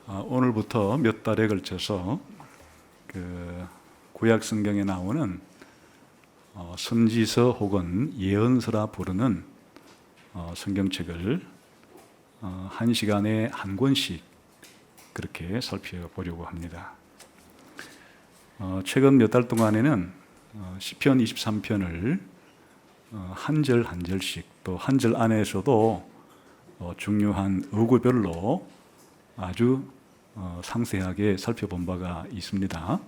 오늘부터 몇 달에 걸쳐서 구약 성경에 나오는 선지서 혹은 예언서라 부르는 성경책을 한 시간에 한 권씩 그렇게 살펴보려고 합니다. 최근 몇 달 동안에는 시편 23편을 한 절 한 절씩 또 한 절 안에서도 중요한 어구별로 아주 상세하게 살펴본 바가 있습니다.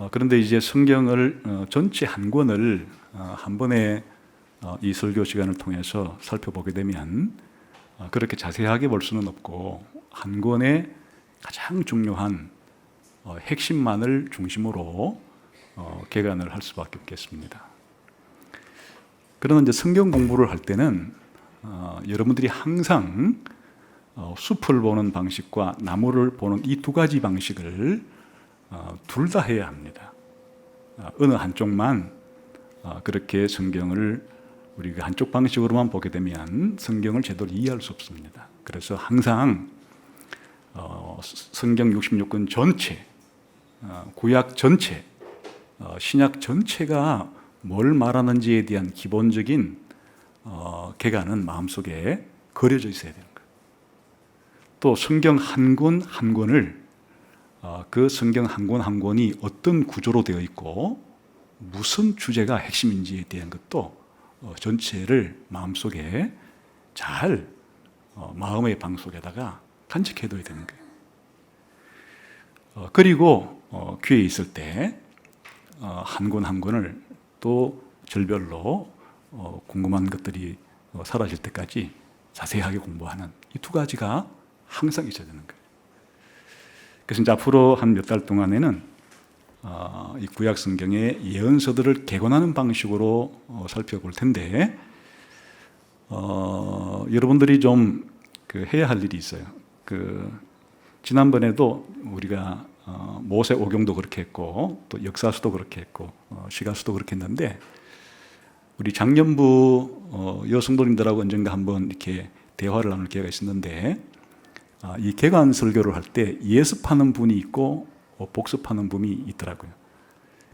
그런데 이제 성경을 전체 한 권을 한 번에 이 설교 시간을 통해서 살펴보게 되면 그렇게 자세하게 볼 수는 없고 한 권의 가장 중요한 핵심만을 중심으로 개관을 할 수밖에 없겠습니다. 그러나 이제 성경 공부를 할 때는 여러분들이 항상 숲을 보는 방식과 나무를 보는 이 두 가지 방식을 둘 다 해야 합니다. 어느 한쪽만 그렇게 성경을 우리가 한쪽 방식으로만 보게 되면 성경을 제대로 이해할 수 없습니다. 그래서 항상 성경 66권 전체, 구약 전체, 신약 전체가 뭘 말하는지에 대한 기본적인 개관은 마음속에 그려져 있어야 되는 거예요. 또 성경 한 권 한 권을 그 성경 한 권 한 권이 어떤 구조로 되어 있고 무슨 주제가 핵심인지에 대한 것도 전체를 마음속에 잘 마음의 방속에다가 간직해둬야 되는 거예요. 그리고 귀에 있을 때 한 권 한 권을 또 절별로 궁금한 것들이 사라질 때까지 자세하게 공부하는 이 두 가지가 항상 있어야 되는 거예요. 그래서 이제 앞으로 한 몇 달 동안에는 이 구약 성경의 예언서들을 개관하는 방식으로 살펴볼 텐데 여러분들이 좀 해야 할 일이 있어요. 지난번에도 우리가 모세 오경도 그렇게 했고 또 역사서도 그렇게 했고 시가서도 그렇게 했는데 우리 장년부 여성도님들하고 언젠가 한번 이렇게 대화를 나눌 기회가 있었는데 이 개관 설교를 할 때 예습하는 분이 있고 복습하는 분이 있더라고요.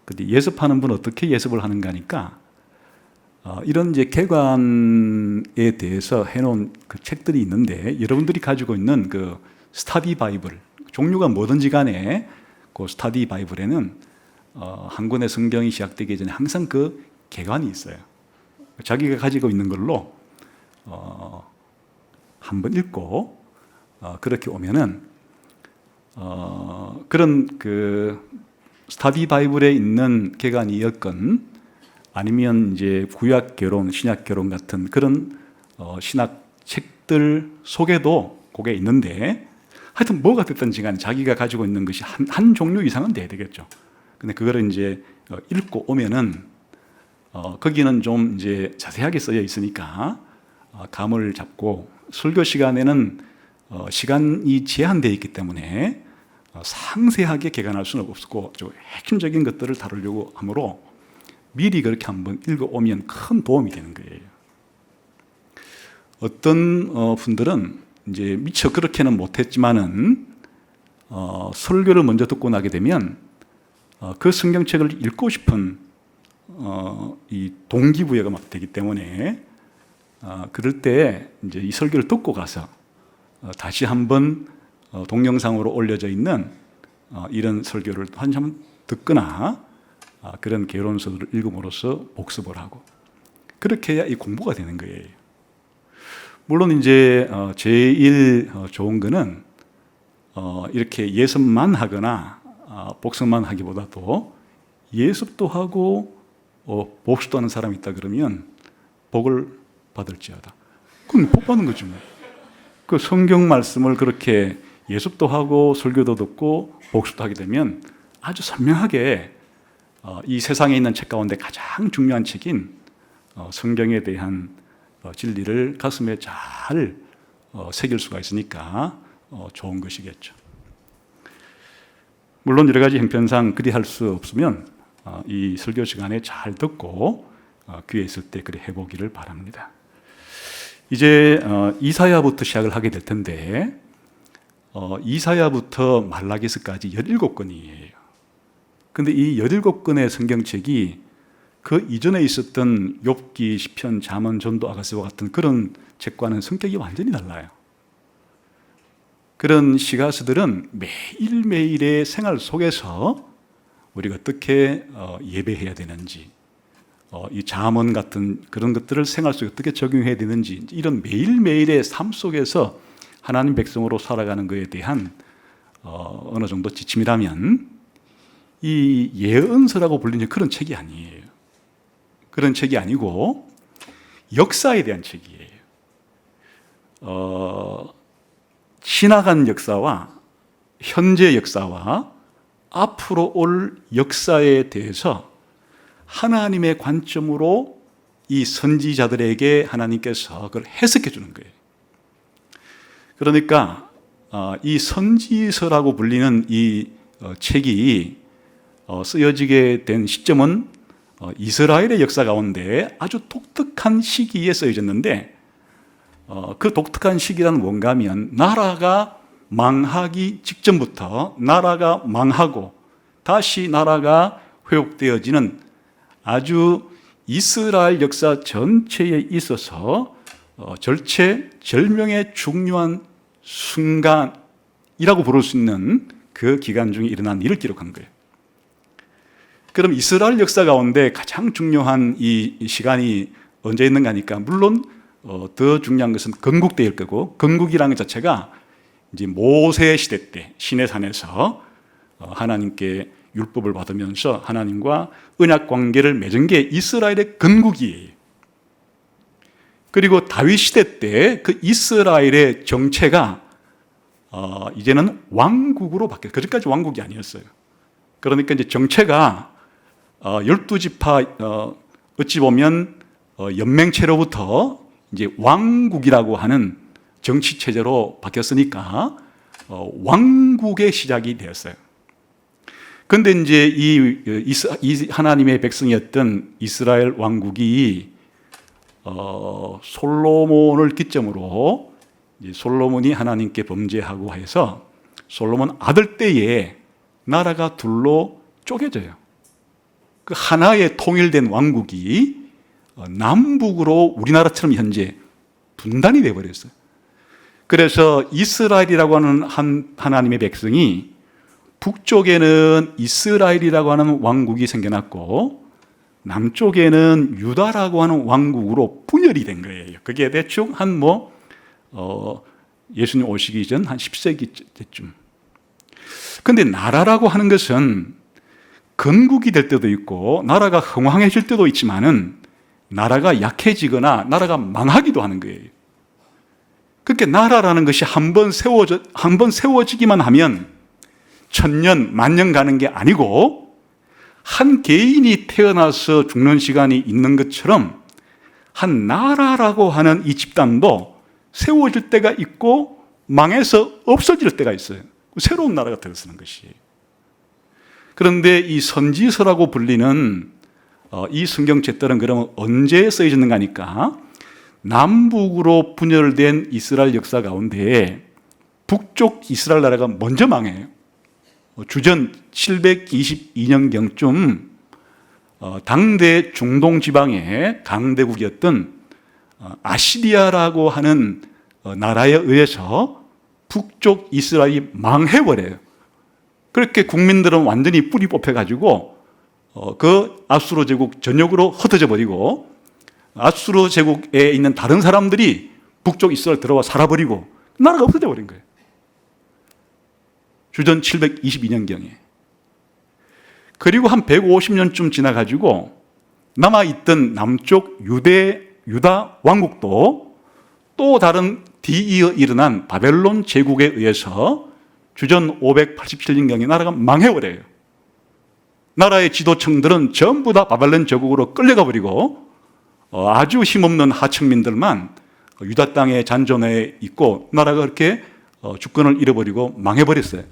근데 예습하는 분은 어떻게 예습을 하는가 하니까 이런 이제 개관에 대해서 해놓은 그 책들이 있는데 여러분들이 가지고 있는 그 스터디 바이블 종류가 뭐든지 간에 그 스터디 바이블에는 한 권의 성경이 시작되기 전에 항상 그 개관이 있어요. 자기가 가지고 있는 걸로 한번 읽고 그렇게 오면은 그런 그 스터디 바이블에 있는 개관이었건 아니면 이제 구약 개론, 신약 개론 같은 그런 신학 책들 속에도 그게 있는데 하여튼 뭐가 됐든지 간에 자기가 가지고 있는 것이 한 종류 이상은 돼야 되겠죠. 근데 그거를 이제 읽고 오면은 거기는 좀 이제 자세하게 써져 있으니까 감을 잡고 설교 시간에는 시간이 제한되어 있기 때문에 상세하게 개관할 수는 없고 좀 핵심적인 것들을 다루려고 하므로 미리 그렇게 한번 읽어오면 큰 도움이 되는 거예요. 어떤 분들은 이제 미처 그렇게는 못했지만은 설교를 먼저 듣고 나게 되면 그 성경책을 읽고 싶은 이 동기부여가 막 되기 때문에 그럴 때 이제 이 설교를 듣고 가서 다시 한번 동영상으로 올려져 있는 이런 설교를 한참 듣거나 그런 개론서들을 읽음으로써 복습을 하고 그렇게 해야 이 공부가 되는 거예요. 물론 이제 제일 좋은 거는 이렇게 예습만 하거나 복습만 하기보다도 예습도 하고 복습도 하는 사람이 있다 그러면 복을 받을지어다. 그건 복 받는 거죠. 그 성경 말씀을 그렇게 예습도 하고 설교도 듣고 복습도 하게 되면 아주 선명하게 이 세상에 있는 책 가운데 가장 중요한 책인 성경에 대한 진리를 가슴에 잘 새길 수가 있으니까 좋은 것이겠죠. 물론 여러 가지 형편상 그리 할 수 없으면 이 설교 시간에 잘 듣고 귀에 있을 때 그리 해보기를 바랍니다. 이제 이사야부터 시작을 하게 될 텐데 이사야부터 말라기서까지 17권이에요. 근데 이 17권의 성경책이 그 이전에 있었던 욥기, 시편, 잠언, 전도, 아가서와 같은 그런 책과는 성격이 완전히 달라요. 그런 시가서들은 매일매일의 생활 속에서 우리가 어떻게 예배해야 되는지, 이 잠언 같은 그런 것들을 생활 속에 어떻게 적용해야 되는지, 이런 매일매일의 삶 속에서 하나님 백성으로 살아가는 것에 대한 어느 정도 지침이라면 이 예언서라고 불리는 그런 책이 아니에요. 그런 책이 아니고 역사에 대한 책이에요. 지나간 역사와 현재 역사와 앞으로 올 역사에 대해서 하나님의 관점으로 이 선지자들에게 하나님께서 그걸 해석해 주는 거예요. 그러니까 이 선지서라고 불리는 이 책이 쓰여지게 된 시점은 이스라엘의 역사 가운데 아주 독특한 시기에 쓰여졌는데, 그 독특한 시기란 뭔가 하면 나라가 망하기 직전부터 나라가 망하고 다시 나라가 회복되어지는 아주 이스라엘 역사 전체에 있어서 절체절명의 중요한 순간이라고 부를 수 있는 그 기간 중에 일어난 일을 기록한 거예요. 그럼 이스라엘 역사 가운데 가장 중요한 이 시간이 언제 있는가 하니까, 물론 더 중요한 것은 건국대일 거고, 건국이라는 것 자체가 이제 모세 시대 때 시내산에서 하나님께 율법을 받으면서 하나님과 언약 관계를 맺은 게 이스라엘의 건국이에요. 그리고 다윗 시대 때 그 이스라엘의 정체가 이제는 왕국으로 바뀌었어요. 그전까지 왕국이 아니었어요. 그러니까 이제 정체가 12지파 어찌 보면 연맹체로부터 이제 왕국이라고 하는 정치 체제로 바뀌었으니까 왕국의 시작이 되었어요. 그런데 이제 이 하나님의 백성이었던 이스라엘 왕국이 솔로몬을 기점으로, 이제 솔로몬이 하나님께 범죄하고 해서 솔로몬 아들 때에 나라가 둘로 쪼개져요. 그 하나의 통일된 왕국이 남북으로 우리나라처럼 현재 분단이 되어버렸어요. 그래서 이스라엘이라고 하는 하나님의 백성이 북쪽에는 이스라엘이라고 하는 왕국이 생겨났고 남쪽에는 유다라고 하는 왕국으로 분열이 된 거예요. 그게 대충 한 예수님 오시기 전 한 10세기 때쯤. 그런데 나라라고 하는 것은 건국이 될 때도 있고 나라가 흥왕해질 때도 있지만은 나라가 약해지거나 나라가 망하기도 하는 거예요. 그렇게 나라라는 것이 한 번 세워지기만 하면 천년, 만년 가는 게 아니고 한 개인이 태어나서 죽는 시간이 있는 것처럼 한 나라라고 하는 이 집단도 세워질 때가 있고 망해서 없어질 때가 있어요. 새로운 나라가 들어서는 것이에요. 그런데 이 선지서라고 불리는 이 성경책들은 그러면 언제 쓰여졌는가 하니까 남북으로 분열된 이스라엘 역사 가운데 북쪽 이스라엘 나라가 먼저 망해요. 주전 722년경쯤 당대 중동 지방의 강대국이었던 아시리아라고 하는 나라에 의해서 북쪽 이스라엘이 망해버려요. 그렇게 국민들은 완전히 뿌리 뽑혀가지고 그 아수르 제국 전역으로 흩어져 버리고 아수르 제국에 있는 다른 사람들이 북쪽 이스라엘 들어와 살아버리고 나라가 없어져 버린 거예요. 주전 722년경에. 그리고 한 150년쯤 지나가지고 남아있던 남쪽 유다 왕국도 또 다른 뒤이어 일어난 바벨론 제국에 의해서 주전 587년경에 나라가 망해버려요. 나라의 지도층들은 전부 다 바벨론 제국으로 끌려가 버리고 아주 힘없는 하층민들만 유다 땅에 잔존해 있고 나라가 그렇게 주권을 잃어버리고 망해버렸어요.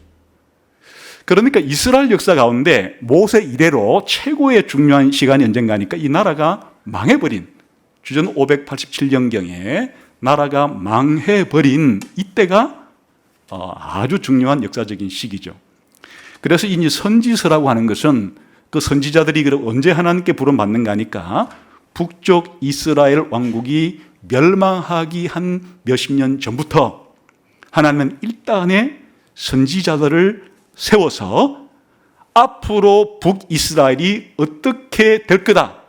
그러니까 이스라엘 역사 가운데 모세 이래로 최고의 중요한 시간이 언젠가니까 이 나라가 망해버린 주전 587년경에 나라가 망해버린 이때가 아주 중요한 역사적인 시기죠. 그래서 이 선지서라고 하는 것은 그 선지자들이 언제 하나님께 부름받는가 하니까 북쪽 이스라엘 왕국이 멸망하기 한 몇십 년 전부터 하나님은 일단의 선지자들을 세워서 앞으로 북이스라엘이 어떻게 될 거다,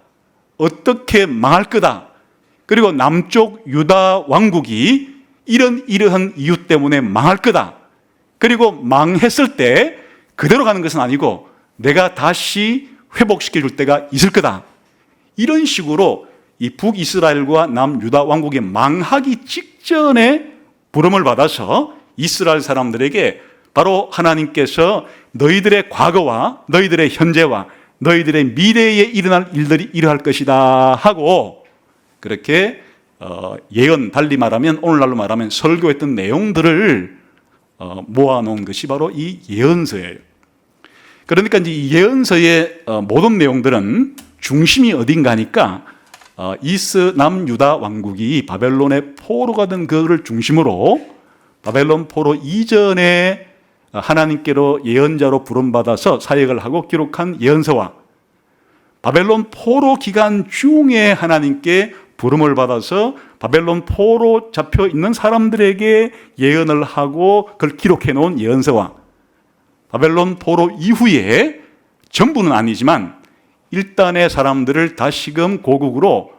어떻게 망할 거다, 그리고 남쪽 유다 왕국이 이러한 이유 때문에 망할 거다, 그리고 망했을 때 그대로 가는 것은 아니고 내가 다시 회복시켜 줄 때가 있을 거다, 이런 식으로 이 북이스라엘과 남유다 왕국이 망하기 직전에 부름을 받아서 이스라엘 사람들에게 바로 하나님께서 너희들의 과거와 너희들의 현재와 너희들의 미래에 일어날 일들이 이러할 것이다 하고 그렇게 예언, 달리 말하면 오늘날로 말하면 설교했던 내용들을 모아놓은 것이 바로 이 예언서예요. 그러니까 이제 이 예언서의 모든 내용들은 중심이 어딘가니까 남유다 왕국이 바벨론의 포로가 된 그를 중심으로 바벨론 포로 이전에 하나님께로 예언자로 부름받아서 사역을 하고 기록한 예언서와 바벨론 포로 기간 중에 하나님께 부름을 받아서 바벨론 포로 잡혀 있는 사람들에게 예언을 하고 그걸 기록해 놓은 예언서와 바벨론 포로 이후에 전부는 아니지만 일단의 사람들을 다시금 고국으로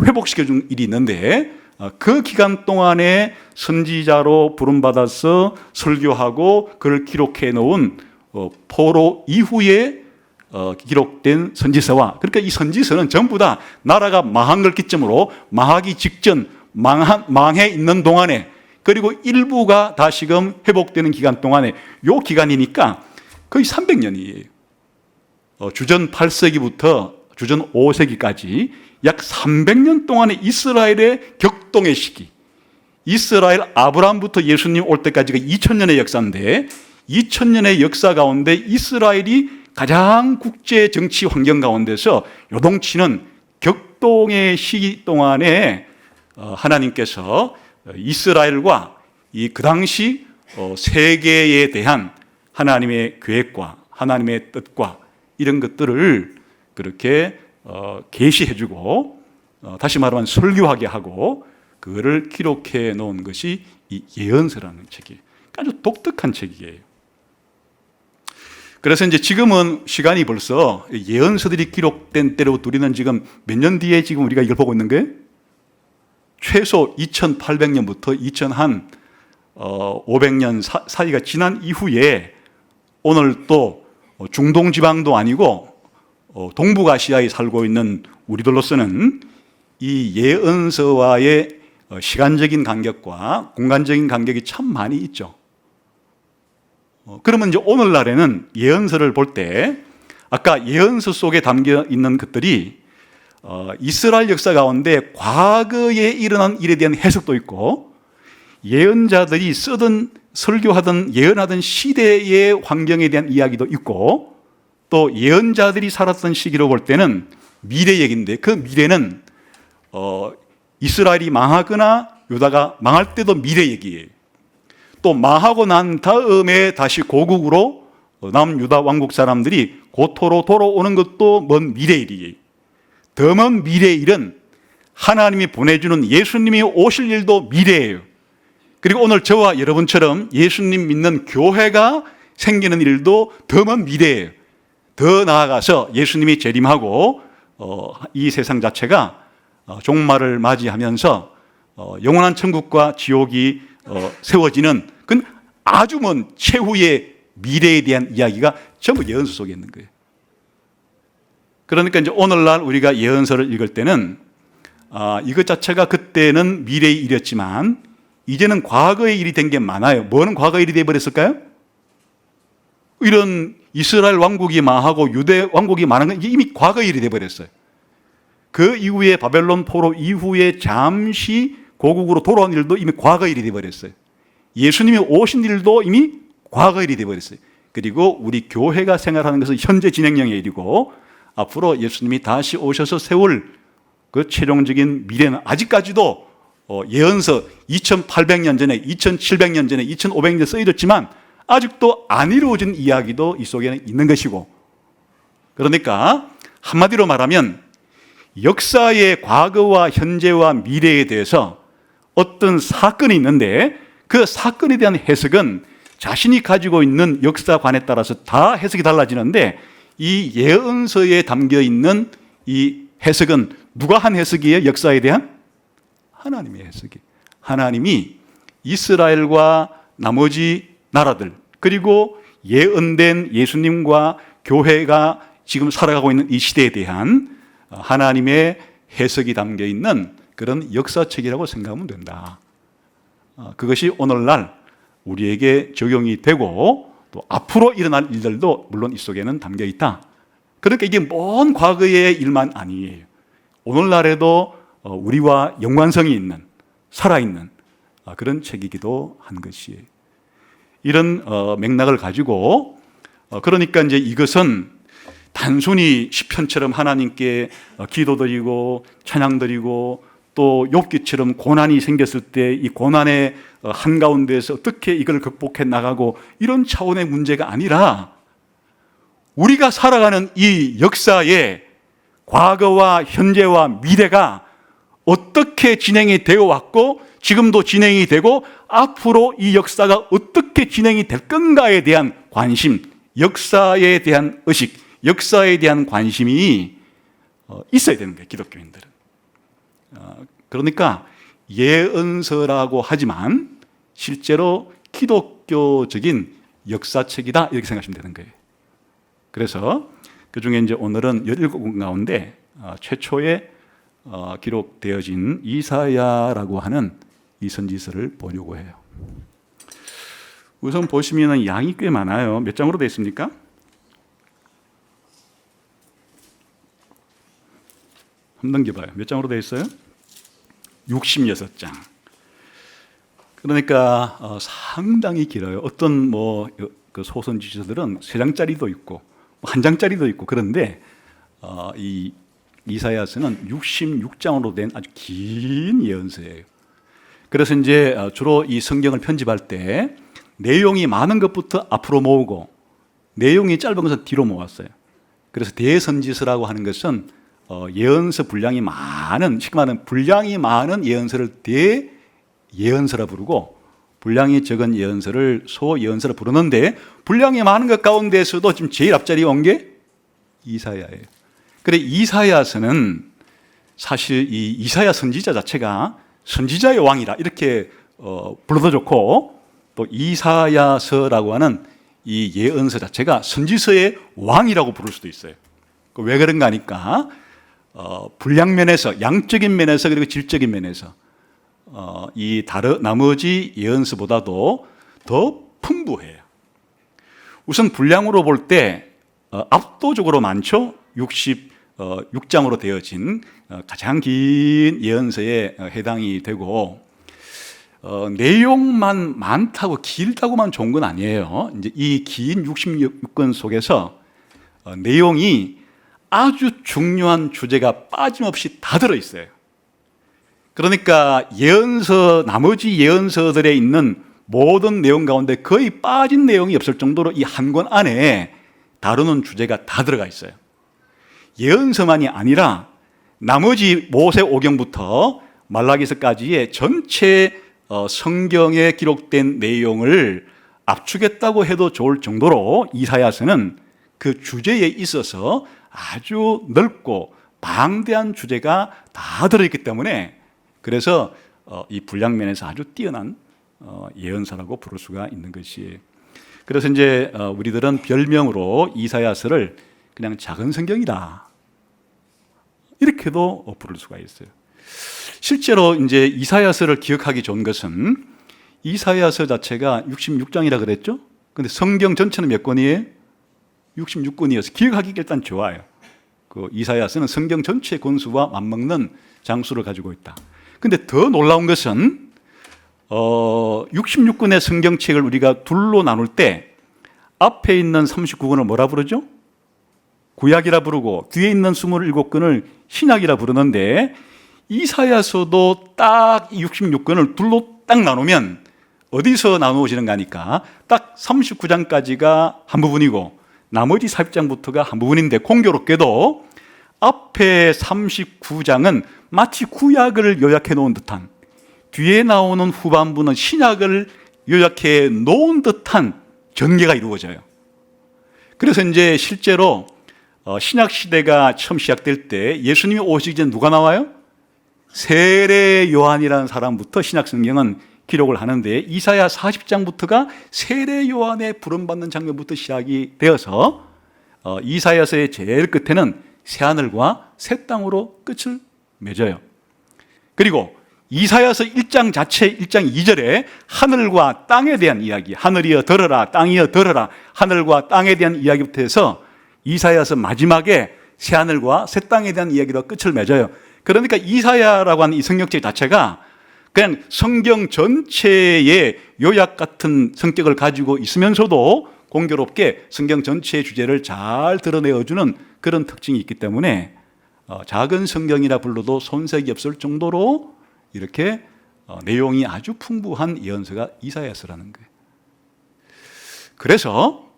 회복시켜 준 일이 있는데 그 기간 동안에 선지자로 부름받아서 설교하고 그걸 기록해 놓은 포로 이후에 기록된 선지서와 그러니까 이 선지서는 전부 다 나라가 망한 걸 기점으로 망하기 직전 망해 있는 동안에 그리고 일부가 다시금 회복되는 기간 동안에 요 기간이니까 거의 300년이에요. 주전 8세기부터 주전 5세기까지 약 300년 동안의 이스라엘의 격동의 시기, 이스라엘 아브라함부터 예수님 올 때까지가 2000년의 역사인데 2000년의 역사 가운데 이스라엘이 가장 국제 정치 환경 가운데서 요동치는 격동의 시기 동안에 하나님께서 이스라엘과 그 당시 세계에 대한 하나님의 계획과 하나님의 뜻과 이런 것들을 그렇게 계시해주고 다시 말하면 설교하게 하고 그거를 기록해 놓은 것이 이 예언서라는 책이에요. 아주 독특한 책이에요. 그래서 이제 지금은 시간이 벌써 예언서들이 기록된 때로 우리는 지금 몇 년 뒤에 지금 우리가 이걸 보고 있는 거예요? 최소 2800년부터 2500년 사이가 지난 이후에 오늘 또 중동 지방도 아니고 동북아시아에 살고 있는 우리들로서는 이 예언서와의 시간적인 간격과 공간적인 간격이 참 많이 있죠. 그러면 이제 오늘날에는 예언서를 볼 때 아까 예언서 속에 담겨 있는 것들이 이스라엘 역사 가운데 과거에 일어난 일에 대한 해석도 있고 예언자들이 쓰던 설교하던 예언하던 시대의 환경에 대한 이야기도 있고 또 예언자들이 살았던 시기로 볼 때는 미래 얘기인데 그 미래는 이스라엘이 망하거나 유다가 망할 때도 미래 얘기예요. 또 망하고 난 다음에 다시 고국으로 남유다 왕국 사람들이 고토로 돌아오는 것도 먼 미래 일이에요. 더 먼 미래 일은 하나님이 보내주는 예수님이 오실 일도 미래예요. 그리고 오늘 저와 여러분처럼 예수님 믿는 교회가 생기는 일도 더 먼 미래예요. 더 나아가서 예수님이 재림하고 이 세상 자체가 종말을 맞이하면서 영원한 천국과 지옥이 세워지는 그건 아주 먼 최후의 미래에 대한 이야기가 전부 예언서 속에 있는 거예요. 그러니까 이제 오늘날 우리가 예언서를 읽을 때는 이것 자체가 그때는 미래의 일이었지만 이제는 과거의 일이 된 게 많아요. 뭐는 과거의 일이 되어버렸을까요? 이런 이스라엘 왕국이 망하고 유대 왕국이 망한 건 이미 과거의 일이 되어버렸어요. 그 이후에 바벨론 포로 이후에 잠시 고국으로 돌아온 일도 이미 과거의 일이 되어버렸어요. 예수님이 오신 일도 이미 과거의 일이 되어버렸어요. 그리고 우리 교회가 생활하는 것은 현재 진행형의 일이고 앞으로 예수님이 다시 오셔서 세울 그 최종적인 미래는 아직까지도 예언서 2800년 전에, 2700년 전에, 2500년 전에 쓰여졌지만 아직도 안 이루어진 이야기도 이 속에는 있는 것이고, 그러니까 한마디로 말하면 역사의 과거와 현재와 미래에 대해서 어떤 사건이 있는데 그 사건에 대한 해석은 자신이 가지고 있는 역사관에 따라서 다 해석이 달라지는데, 이 예언서에 담겨 있는 이 해석은 누가 한 해석이에요? 역사에 대한? 하나님의 해석이. 하나님이 이스라엘과 나머지 나라들, 그리고 예언된 예수님과 교회가 지금 살아가고 있는 이 시대에 대한 하나님의 해석이 담겨 있는 그런 역사책이라고 생각하면 된다. 그것이 오늘날 우리에게 적용이 되고 또 앞으로 일어날 일들도 물론 이 속에는 담겨 있다. 그러니까 이게 먼 과거의 일만 아니에요. 오늘날에도 우리와 연관성이 있는, 살아있는 그런 책이기도 한 것이에요. 이런 맥락을 가지고 그러니까 이제 이것은 단순히 시편처럼 하나님께 기도드리고 찬양드리고 또 욥기처럼 고난이 생겼을 때 이 고난의 한가운데에서 어떻게 이걸 극복해 나가고 이런 차원의 문제가 아니라, 우리가 살아가는 이 역사의 과거와 현재와 미래가 어떻게 진행이 되어 왔고 지금도 진행이 되고 앞으로 이 역사가 어떻게 진행이 될 건가에 대한 관심, 역사에 대한 의식, 역사에 대한 관심이 있어야 되는 거예요, 기독교인들은. 그러니까 예언서라고 하지만 실제로 기독교적인 역사책이다, 이렇게 생각하시면 되는 거예요. 그래서 그 중에 이제 오늘은 17권 가운데 최초에 기록되어진 이사야라고 하는 이 선지서를 보려고 해요. 우선 보시면 양이 꽤 많아요. 몇 장으로 되어 있습니까? 한번 넘겨봐요. 몇 장으로 되어 있어요? 66장. 그러니까 상당히 길어요. 어떤 그 소선지서들은 3장짜리도 있고 1장짜리도 있고, 그런데 이 이사야서는 66장으로 된 아주 긴 예언서예요. 그래서 이제 주로 이 성경을 편집할 때 내용이 많은 것부터 앞으로 모으고 내용이 짧은 것은 뒤로 모았어요. 그래서 대선지서라고 하는 것은 예언서 분량이 많은, 쉽게 말하면 분량이 많은 예언서를 대예언서라 부르고, 분량이 적은 예언서를 소예언서라 부르는데, 분량이 많은 것 가운데서도 지금 제일 앞자리에 온 게 이사야예요. 그래, 이사야서는 사실 이 이사야 선지자 자체가 선지자의 왕이라 이렇게 불러도 좋고, 또 이사야서라고 하는 이 예언서 자체가 선지서의 왕이라고 부를 수도 있어요. 왜 그런가 하니까 분량 면에서, 양적인 면에서, 그리고 질적인 면에서 이 나머지 예언서보다도 더 풍부해요. 우선 분량으로 볼 때 압도적으로 많죠. 66장으로 되어진 가장 긴 예언서에 해당이 되고, 내용만 많다고 길다고만 좋은 건 아니에요. 이제 이 긴 66권 속에서 내용이 아주 중요한 주제가 빠짐없이 다 들어있어요. 그러니까 나머지 예언서들에 있는 모든 내용 가운데 거의 빠진 내용이 없을 정도로 이 한 권 안에 다루는 주제가 다 들어가 있어요. 예언서만이 아니라 나머지 모세오경부터 말라기서까지의 전체 성경에 기록된 내용을 압축했다고 해도 좋을 정도로 이사야서는 그 주제에 있어서 아주 넓고 방대한 주제가 다 들어있기 때문에, 그래서 이 분량면에서 아주 뛰어난 예언서라고 부를 수가 있는 것이에요. 그래서 이제 우리들은 별명으로 이사야서를 그냥 작은 성경이다, 이렇게도 부를 수가 있어요. 실제로 이제 이사야서를 기억하기 좋은 것은 이사야서 자체가 66장이라 그랬죠? 근데 성경 전체는 몇 권이에요? 66권이어서 기억하기 일단 좋아요. 그 이사야서는 성경 전체 권수와 맞먹는 장수를 가지고 있다. 근데 더 놀라운 것은 66권의 성경책을 우리가 둘로 나눌 때 앞에 있는 39권을 뭐라 부르죠? 구약이라 부르고 뒤에 있는 27권을 신약이라 부르는데, 이사야서도 딱 66권을 둘로 딱 나누면 어디서 나누어지는가 하니까 딱 39장까지가 한 부분이고 나머지 40장부터가 한 부분인데, 공교롭게도 앞에 39장은 마치 구약을 요약해 놓은 듯한, 뒤에 나오는 후반부는 신약을 요약해 놓은 듯한 전개가 이루어져요. 그래서 이제 실제로 신약 시대가 처음 시작될 때 예수님이 오시기 전에 누가 나와요? 세례 요한이라는 사람부터 신약 성경은 기록을 하는데, 이사야 40장부터가 세례 요한의 부름받는 장면부터 시작이 되어서 이사야서의 제일 끝에는 새하늘과 새 땅으로 끝을 맺어요. 그리고 이사야서 1장 자체 1장 2절에 하늘과 땅에 대한 이야기, 하늘이여 들어라, 땅이여 들어라, 하늘과 땅에 대한 이야기부터 해서 이사야서 마지막에 새하늘과 새 땅에 대한 이야기로 끝을 맺어요. 그러니까 이사야라고 하는 이 성경책 자체가 그냥 성경 전체의 요약 같은 성격을 가지고 있으면서도 공교롭게 성경 전체의 주제를 잘 드러내어주는 그런 특징이 있기 때문에 작은 성경이라 불러도 손색이 없을 정도로 이렇게 내용이 아주 풍부한 예언서가 이사야서라는 거예요. 그래서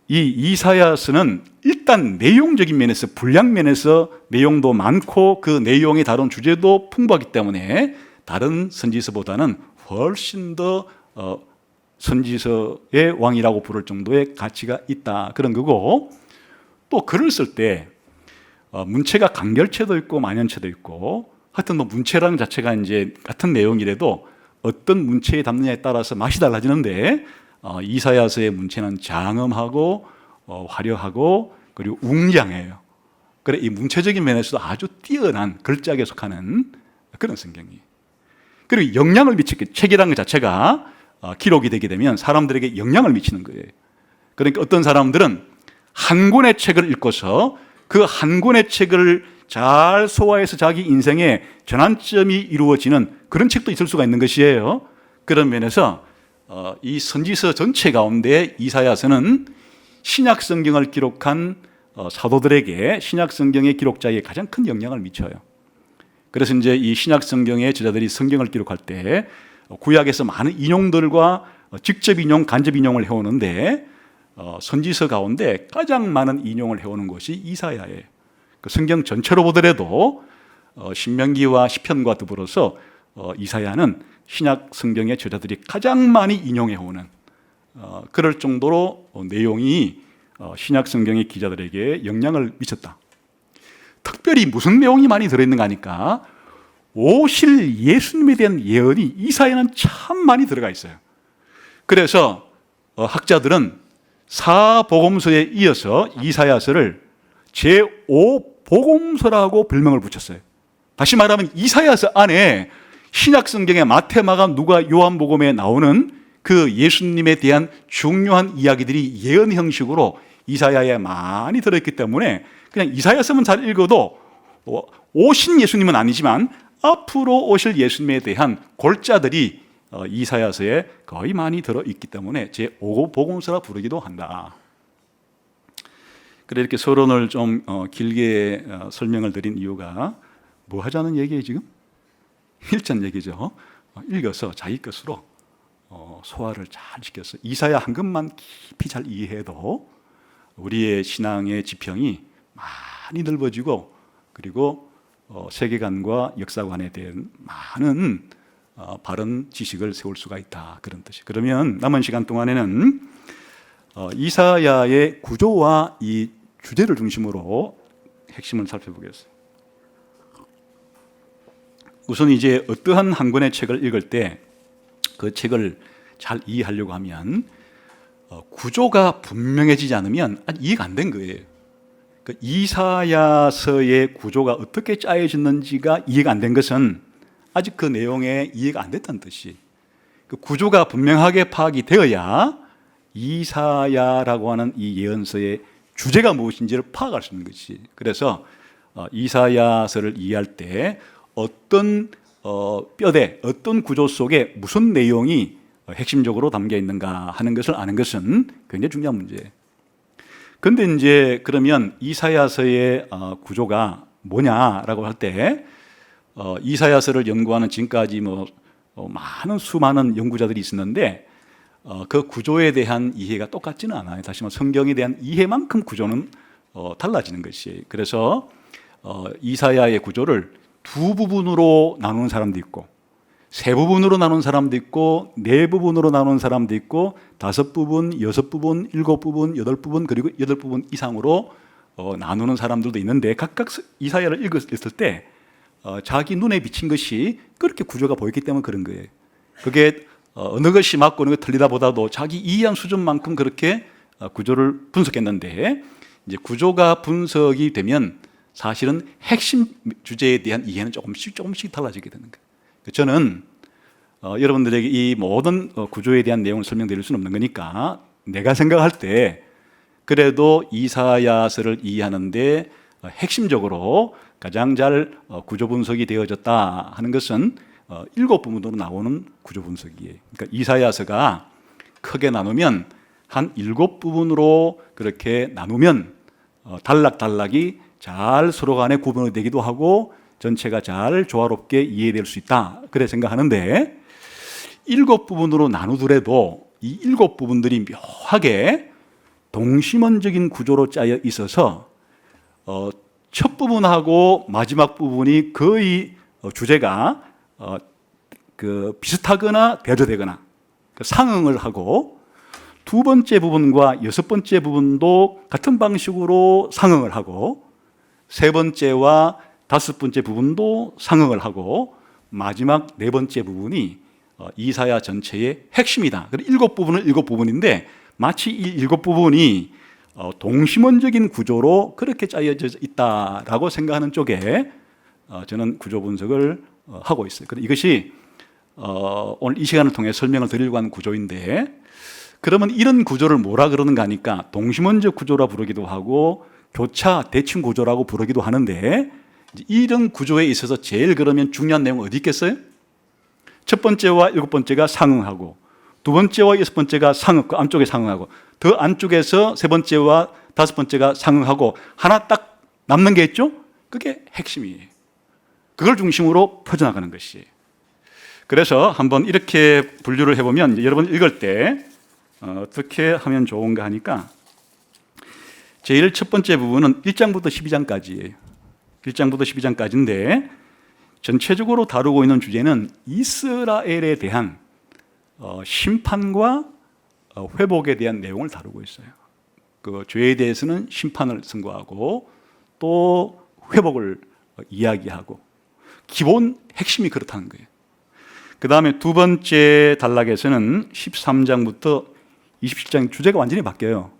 이 이사야서는 일단 내용적인 면에서, 분량 면에서 내용도 많고 그 내용에 다룬 주제도 풍부하기 때문에 다른 선지서보다는 훨씬 더 선지서의 왕이라고 부를 정도의 가치가 있다, 그런 거고, 또 글을 쓸 때 문체가 간결체도 있고 만연체도 있고, 하여튼 뭐 문체라는 자체가 이제 같은 내용이라도 어떤 문체에 담느냐에 따라서 맛이 달라지는데, 이사야서의 문체는 장엄하고 화려하고 그리고 웅장해요. 그래, 이 문체적인 면에서도 아주 뛰어난 걸작에 속하는 그런 성경이에요. 그리고 영향을 미치게, 책이라는 것 자체가 기록이 되게 되면 사람들에게 영향을 미치는 거예요. 그러니까 어떤 사람들은 한 권의 책을 읽고서 그 한 권의 책을 잘 소화해서 자기 인생의 전환점이 이루어지는 그런 책도 있을 수가 있는 것이에요. 그런 면에서 이 선지서 전체 가운데 이사야서는 신약 성경을 기록한 사도들에게, 신약 성경의 기록자에게 가장 큰 영향을 미쳐요. 그래서 이제 이 신약 성경의 저자들이 성경을 기록할 때 구약에서 많은 인용들과 직접 인용, 간접 인용을 해오는데 선지서 가운데 가장 많은 인용을 해오는 것이 이사야예요. 그 성경 전체로 보더라도 신명기와 시편과 더불어서 이사야는 신약 성경의 저자들이 가장 많이 인용해오는 그럴 정도로 내용이 신약 성경의 기자들에게 영향을 미쳤다. 특별히 무슨 내용이 많이 들어있는가 하니까 오실 예수님에 대한 예언이 이사야는 참 많이 들어가 있어요. 그래서 학자들은 사복음서에 이어서 이사야서를 제5복음서라고 별명을 붙였어요. 다시 말하면 이사야서 안에 신약 성경의 마태, 마가, 누가, 요한복음에 나오는 그 예수님에 대한 중요한 이야기들이 예언 형식으로 이사야에 많이 들어있기 때문에 그냥 이사야서만 잘 읽어도 오신 예수님은 아니지만 앞으로 오실 예수님에 대한 골자들이 이사야서에 거의 많이 들어있기 때문에 제5복음서라 부르기도 한다. 그래, 이렇게 서론을 좀 길게 설명을 드린 이유가 뭐 하자는 얘기예요 지금? 읽자는 얘기죠. 읽어서 자기 것으로 소화를 잘 시켜서 이사야 한 것만 깊이 잘 이해해도 우리의 신앙의 지평이 많이 넓어지고, 그리고 세계관과 역사관에 대한 많은 바른 지식을 세울 수가 있다, 그런 뜻이. 그러면 남은 시간 동안에는 이사야의 구조와 이 주제를 중심으로 핵심을 살펴보겠습니다. 우선 이제 어떠한 한 권의 책을 읽을 때 그 책을 잘 이해하려고 하면 구조가 분명해지지 않으면 아직 이해가 안 된 거예요. 그 이사야서의 구조가 어떻게 짜여졌는지가 이해가 안 된 것은 아직 그 내용에 이해가 안 됐다는 뜻이. 그 구조가 분명하게 파악이 되어야 이사야라고 하는 이 예언서의 주제가 무엇인지를 파악할 수 있는 것이. 그래서 이사야서를 이해할 때 어떤 뼈대, 어떤 구조 속에 무슨 내용이 핵심적으로 담겨 있는가 하는 것을 아는 것은 굉장히 중요한 문제예요. 그런데 이제 그러면 이사야서의 구조가 뭐냐라고 할 때 이사야서를 연구하는 지금까지 많은 수많은 연구자들이 있었는데 그 구조에 대한 이해가 똑같지는 않아요. 다시 말해 성경에 대한 이해만큼 구조는 달라지는 것이에요. 그래서 이사야의 구조를 두 부분으로 나누는 사람도 있고, 세 부분으로 나누는 사람도 있고, 네 부분으로 나누는 사람도 있고, 5부분, 6부분, 7부분, 8부분, 그리고 8부분 이상으로 나누는 사람들도 있는데, 각각 이사야를 읽었을 때 자기 눈에 비친 것이 그렇게 구조가 보였기 때문에 그런 거예요. 그게 어느 것이 맞고 어느 것이 틀리다 보다도 자기 이해한 수준만큼 그렇게 구조를 분석했는데, 이제 구조가 분석이 되면 사실은 핵심 주제에 대한 이해는 조금씩 달라지게 되는 거예요. 저는 여러분들에게 이 모든 구조에 대한 내용을 설명드릴 수는 없는 거니까 내가 생각할 때 그래도 이사야서를 이해하는데 핵심적으로 가장 잘 구조 분석이 되어졌다 하는 것은 7부분으로 나오는 구조 분석이에요. 그러니까 이사야서가 크게 나누면 한 7부분으로 그렇게 나누면 단락이 잘 서로 간에 구분이 되기도 하고 전체가 잘 조화롭게 이해될 수 있다, 그래 생각하는데, 7부분으로 나누더라도 이 7부분들이 묘하게 동심원적인 구조로 짜여 있어서 첫 부분하고 마지막 부분이 거의 주제가 비슷하거나 대조되거나 상응을 하고, 두 번째 부분과 여섯 번째 부분도 같은 방식으로 상응을 하고, 세 번째와 다섯 번째 부분도 상응을 하고, 마지막 네 번째 부분이 이사야 전체의 핵심이다. 그래서 7부분은 7부분인데 마치 이 7부분이 동심원적인 구조로 그렇게 짜여져 있다라고 생각하는 쪽에 저는 구조 분석을 하고 있어요. 그래서 이것이 오늘 이 시간을 통해 설명을 드리려고 하는 구조인데, 그러면 이런 구조를 뭐라 그러는가 하니까 동심원적 구조라 부르기도 하고 교차 대칭 구조라고 부르기도 하는데, 이런 구조에 있어서 제일 그러면 중요한 내용은 어디 있겠어요? 첫 번째와 7번째가 상응하고, 두 번째와 여섯 번째가 그 안쪽에 상응하고, 더 안쪽에서 세 번째와 다섯 번째가 상응하고, 하나 딱 남는 게 있죠? 그게 핵심이에요. 그걸 중심으로 퍼져나가는 것이에요. 그래서 한번 이렇게 분류를 해보면, 여러분 읽을 때 어떻게 하면 좋은가 하니까, 제일 첫 번째 부분은 1장부터 12장까지예요. 1장부터 12장까지인데 전체적으로 다루고 있는 주제는 이스라엘에 대한 심판과 회복에 대한 내용을 다루고 있어요. 그 죄에 대해서는 심판을 선고하고 또 회복을 이야기하고, 기본 핵심이 그렇다는 거예요. 그 다음에 두 번째 단락에서는 13장부터 27장 주제가 완전히 바뀌어요.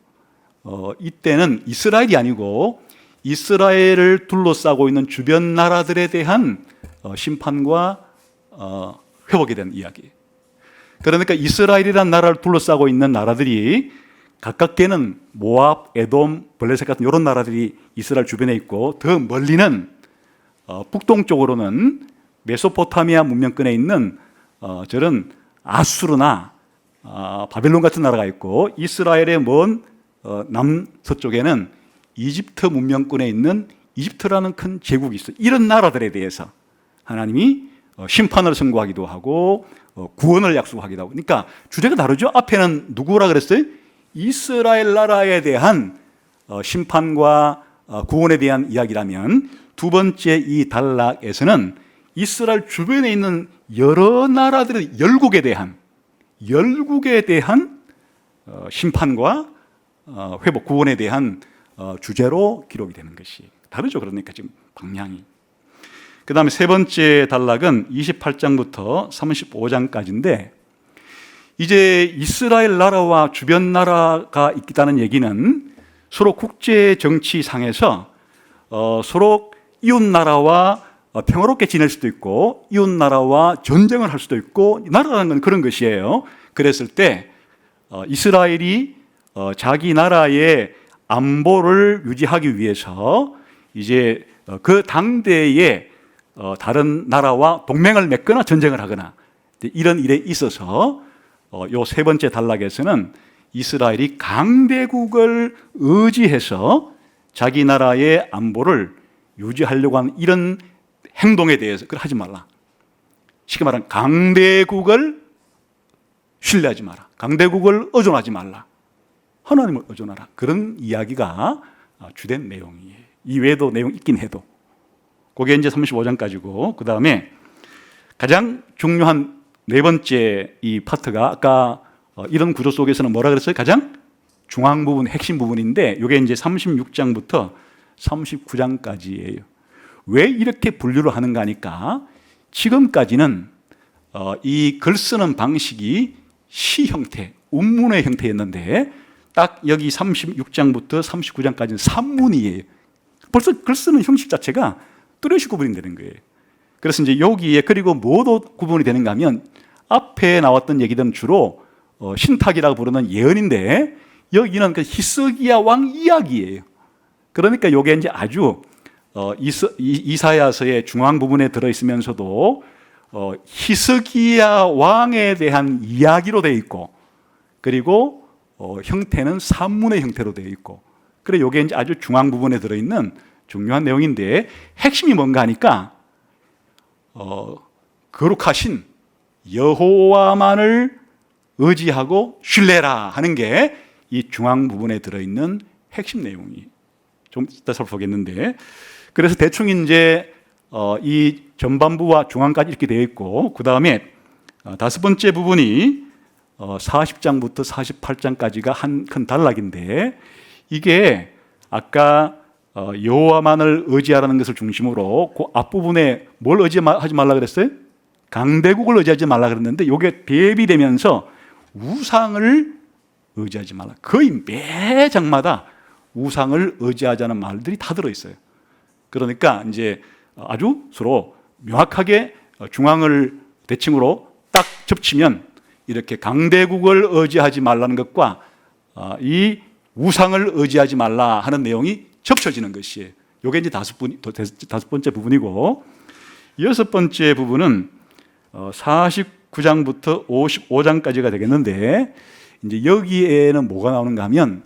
이때는 이스라엘이 아니고 이스라엘을 둘러싸고 있는 주변 나라들에 대한 심판과 회복에 대한 이야기. 그러니까 이스라엘이라는 나라를 둘러싸고 있는 나라들이 가깝게는 모압, 에돔, 블레셋 같은 이런 나라들이 이스라엘 주변에 있고, 더 멀리는 북동쪽으로는 메소포타미아 문명권에 있는 저런 아수르나 바벨론 같은 나라가 있고, 이스라엘의 먼 남서쪽에는 이집트 문명권에 있는 이집트라는 큰 제국이 있어요. 이런 나라들에 대해서 하나님이 심판을 선고하기도 하고 구원을 약속하기도 하고. 그러니까 주제가 다르죠. 앞에는 누구라 그랬어요? 이스라엘 나라에 대한 심판과 구원에 대한 이야기라면, 두 번째 이 단락에서는 이스라엘 주변에 있는 여러 나라들의 열국에 대한 심판과 회복, 구원에 대한 주제로 기록이 되는 것이 다르죠. 그러니까 지금 방향이. 그 다음에 세 번째 단락은 28장부터 35장까지인데, 이제 이스라엘 나라와 주변 나라가 있다는 얘기는 서로 국제 정치상에서 서로 이웃 나라와 평화롭게 지낼 수도 있고, 이웃 나라와 전쟁을 할 수도 있고, 나라라는 건 그런 것이에요. 그랬을 때 이스라엘이 자기 나라의 안보를 유지하기 위해서 이제 그 당대에 다른 나라와 동맹을 맺거나 전쟁을 하거나 이런 일에 있어서 요 세 번째 단락에서는 이스라엘이 강대국을 의지해서 자기 나라의 안보를 유지하려고 하는 이런 행동에 대해서 그걸 하지 말라. 쉽게 말하면 강대국을 신뢰하지 마라. 강대국을 의존하지 말라. 하나님을 의존하라. 그런 이야기가 주된 내용이에요. 이 외에도 내용 있긴 해도. 그게 이제 35장까지고, 그 다음에 가장 중요한 네 번째 이 파트가 아까 이런 구조 속에서는 뭐라 그랬어요? 가장 중앙 부분, 핵심 부분인데 이게 이제 36장부터 39장까지예요. 왜 이렇게 분류를 하는가 하니까 지금까지는 이 글 쓰는 방식이 시 형태, 운문의 형태였는데 딱 여기 36장부터 39장까지는 산문이에요. 벌써 글 쓰는 형식 자체가 뚜렷이 구분이 되는 거예요. 그래서 이제 여기에 그리고 뭐도 구분이 되는가 하면 앞에 나왔던 얘기들은 주로 신탁이라고 부르는 예언인데 여기는 그 히스기야 왕 이야기예요. 그러니까 이게 이제 아주 이사야서의 중앙 부분에 들어있으면서도 히스기야 왕에 대한 이야기로 되어 있고 그리고 형태는 산문의 형태로 되어 있고 그래 이게 이제 아주 중앙 부분에 들어있는 중요한 내용인데 핵심이 뭔가 하니까 거룩하신 여호와만을 의지하고 신뢰라 하는 게 이 중앙 부분에 들어있는 핵심 내용이 좀 이따 살펴보겠는데 그래서 대충 이제 이 전반부와 중앙까지 이렇게 되어 있고 그 다음에 다섯 번째 부분이 40장부터 48장까지가 한 큰 단락인데 이게 아까 여호와만을 의지하라는 것을 중심으로 그 앞부분에 뭘 의지하지 말라 그랬어요? 강대국을 의지하지 말라 그랬는데 이게 대비되면서 우상을 의지하지 말라. 거의 매 장마다 우상을 의지하자는 말들이 다 들어있어요. 그러니까 이제 아주 서로 명확하게 중앙을 대칭으로 딱 접치면 이렇게 강대국을 의지하지 말라는 것과 이 우상을 의지하지 말라 하는 내용이 접쳐지는 것이에요. 이게 이제 다섯 번째 부분이고 여섯 번째 부분은 49장부터 55장까지가 되겠는데 이제 여기에는 뭐가 나오는가 하면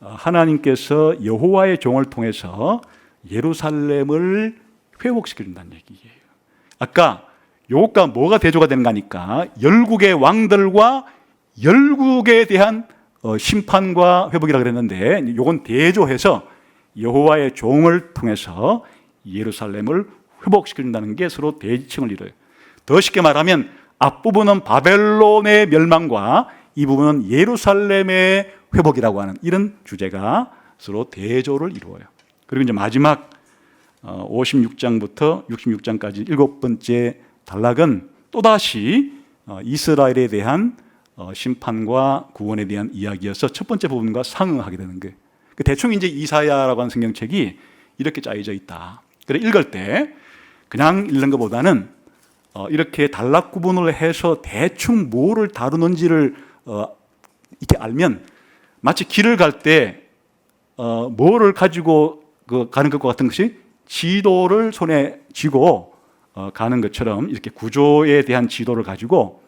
하나님께서 여호와의 종을 통해서 예루살렘을 회복시켜준다는 얘기예요. 아까 요것과 뭐가 대조가 되는가 하니까 열국의 왕들과 열국에 대한 심판과 회복이라고 그랬는데 요건 대조해서 여호와의 종을 통해서 예루살렘을 회복시켜준다는 게 서로 대칭을 이뤄요. 더 쉽게 말하면 앞부분은 바벨론의 멸망과 이 부분은 예루살렘의 회복이라고 하는 이런 주제가 서로 대조를 이루어요. 그리고 이제 마지막 56장부터 66장까지 일곱 번째 단락은 또다시 이스라엘에 대한 심판과 구원에 대한 이야기여서 첫 번째 부분과 상응하게 되는 거예요. 대충 이제 이사야라고 하는 성경책이 이렇게 짜여져 있다. 그래 읽을 때 그냥 읽는 것보다는 이렇게 단락 구분을 해서 대충 뭐를 다루는지를 이렇게 알면 마치 길을 갈 때 뭐를 가지고 가는 것과 같은 것이 지도를 손에 쥐고 가는 것처럼 이렇게 구조에 대한 지도를 가지고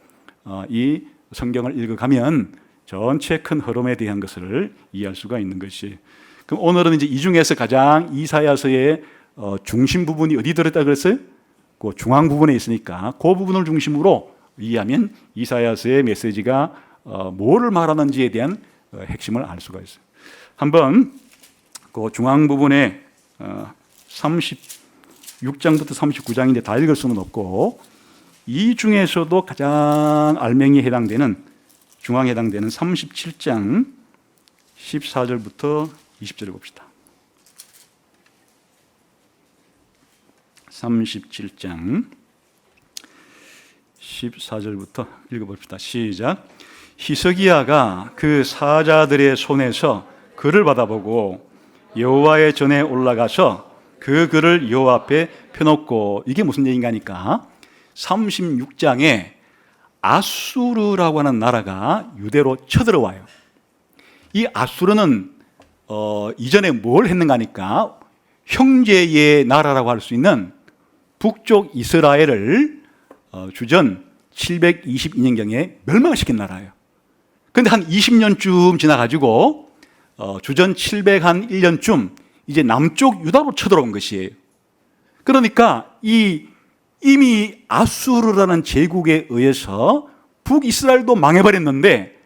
이 성경을 읽어가면 전체 큰 흐름에 대한 것을 이해할 수가 있는 것이. 그럼 오늘은 이제 이 중에서 가장 이사야서의 중심 부분이 어디 들었다 그랬어요? 그 중앙 부분에 있으니까 그 부분을 중심으로 이해하면 이사야서의 메시지가 뭐를 말하는지에 대한 핵심을 알 수가 있어요. 한번 그 중앙 부분에 36장부터 39장인데 다 읽을 수는 없고 이 중에서도 가장 알맹이에 해당되는 중앙에 해당되는 37장 14절부터 20절을 봅시다. 37장 14절부터 읽어봅시다. 시작. 히스기야가 그 사자들의 손에서 글을 받아보고 여호와의 전에 올라가서 그 글을 여호와 앞에 펴놓고 이게 무슨 얘기인가 하니까 36장에 아수르라고 하는 나라가 유대로 쳐들어와요. 이 아수르는 이전에 뭘 했는가 하니까 형제의 나라라고 할 수 있는 북쪽 이스라엘을 주전 722년경에 멸망시킨 나라예요. 그런데 한 20년쯤 지나가지고 주전 701년쯤 이제 남쪽 유다로 쳐들어온 것이에요. 그러니까 이미 아수르라는 제국에 의해서 북이스라엘도 망해버렸는데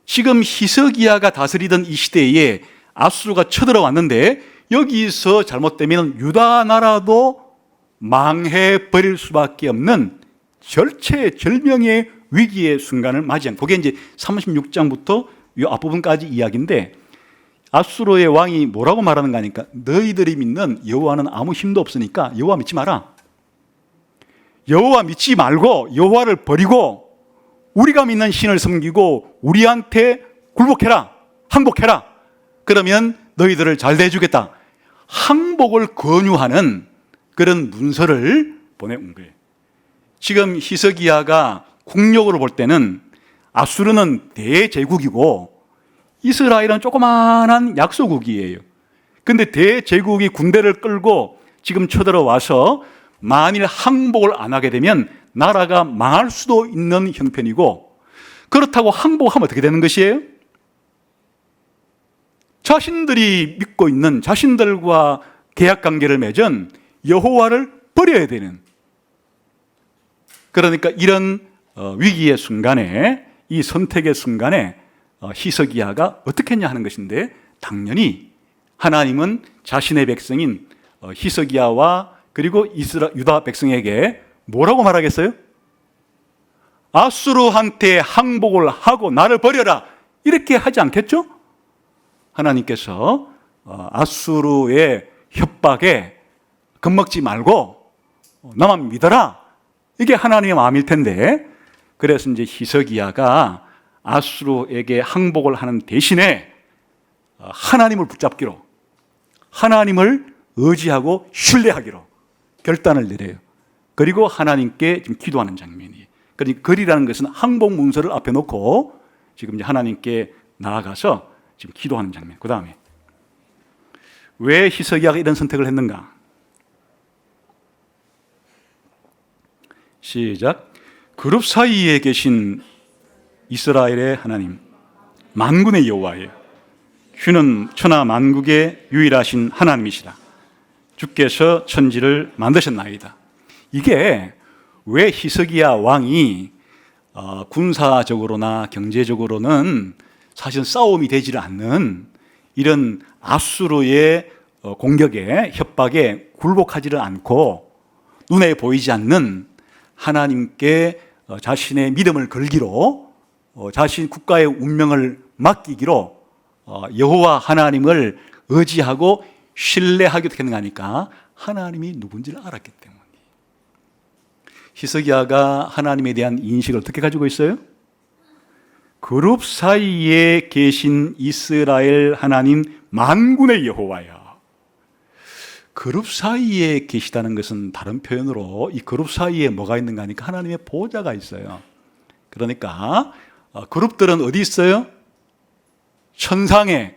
지금 히스기야가 다스리던 이 시대에 아수르가 쳐들어왔는데 여기서 잘못되면 유다 나라도 망해버릴 수밖에 없는 절체절명의 위기의 순간을 맞이한, 그게 이제 36장부터 이 앞부분까지 이야기인데, 아수르의 왕이 뭐라고 말하는가 하니까 너희들이 믿는 여호와는 아무 힘도 없으니까 여호와 믿지 마라. 여호와 믿지 말고 여호와를 버리고 우리가 믿는 신을 섬기고 우리한테 굴복해라, 항복해라. 그러면 너희들을 잘 대해주겠다. 항복을 권유하는 그런 문서를 보내온 거예요. 지금 히스기야가 국력으로 볼 때는 아수르는 대제국이고 이스라엘은 조그마한 약소국이에요. 근데 대제국이 군대를 끌고 지금 쳐들어와서 만일 항복을 안 하게 되면 나라가 망할 수도 있는 형편이고, 그렇다고 항복하면 어떻게 되는 것이에요? 자신들이 믿고 있는, 자신들과 계약관계를 맺은 여호와를 버려야 되는, 그러니까 이런 위기의 순간에, 이 선택의 순간에 히스기야가 어떻게 했냐 하는 것인데, 당연히 하나님은 자신의 백성인 히스기야와 그리고 유다 백성에게 뭐라고 말하겠어요? 아수르한테 항복을 하고 나를 버려라, 이렇게 하지 않겠죠? 하나님께서 아수르의 협박에 겁먹지 말고 나만 믿어라, 이게 하나님의 마음일 텐데, 그래서 이제 히스기야가 아수르에게 항복을 하는 대신에 하나님을 붙잡기로, 하나님을 의지하고 신뢰하기로 결단을 내려요. 그리고 하나님께 지금 기도하는 장면이에요. 그러니까 글이라는 것은 항복 문서를 앞에 놓고 지금 이제 하나님께 나아가서 지금 기도하는 장면. 그 다음에 왜 히스기야가 이런 선택을 했는가? 시작. 그룹 사이에 계신 이스라엘의 하나님, 만군의 여호와예요. 주는 천하 만국의 유일하신 하나님이시다. 주께서 천지를 만드셨나이다. 이게 왜 히스기야 왕이 군사적으로나 경제적으로는 사실 싸움이 되지 않는 이런 아수르의 공격에, 협박에 굴복하지를 않고 눈에 보이지 않는 하나님께 자신의 믿음을 걸기로, 자신 국가의 운명을 맡기기로 여호와 하나님을 의지하고 신뢰하기로 했는 거니까 하나님이 누군지를 알았기 때문에. 히스기야가 하나님에 대한 인식을 어떻게 가지고 있어요? 그룹 사이에 계신 이스라엘 하나님 만군의 여호와야. 그룹 사이에 계시다는 것은 다른 표현으로 이 그룹 사이에 뭐가 있는가 하니까 하나님의 보좌가 있어요. 그러니까 그룹들은 어디 있어요? 천상에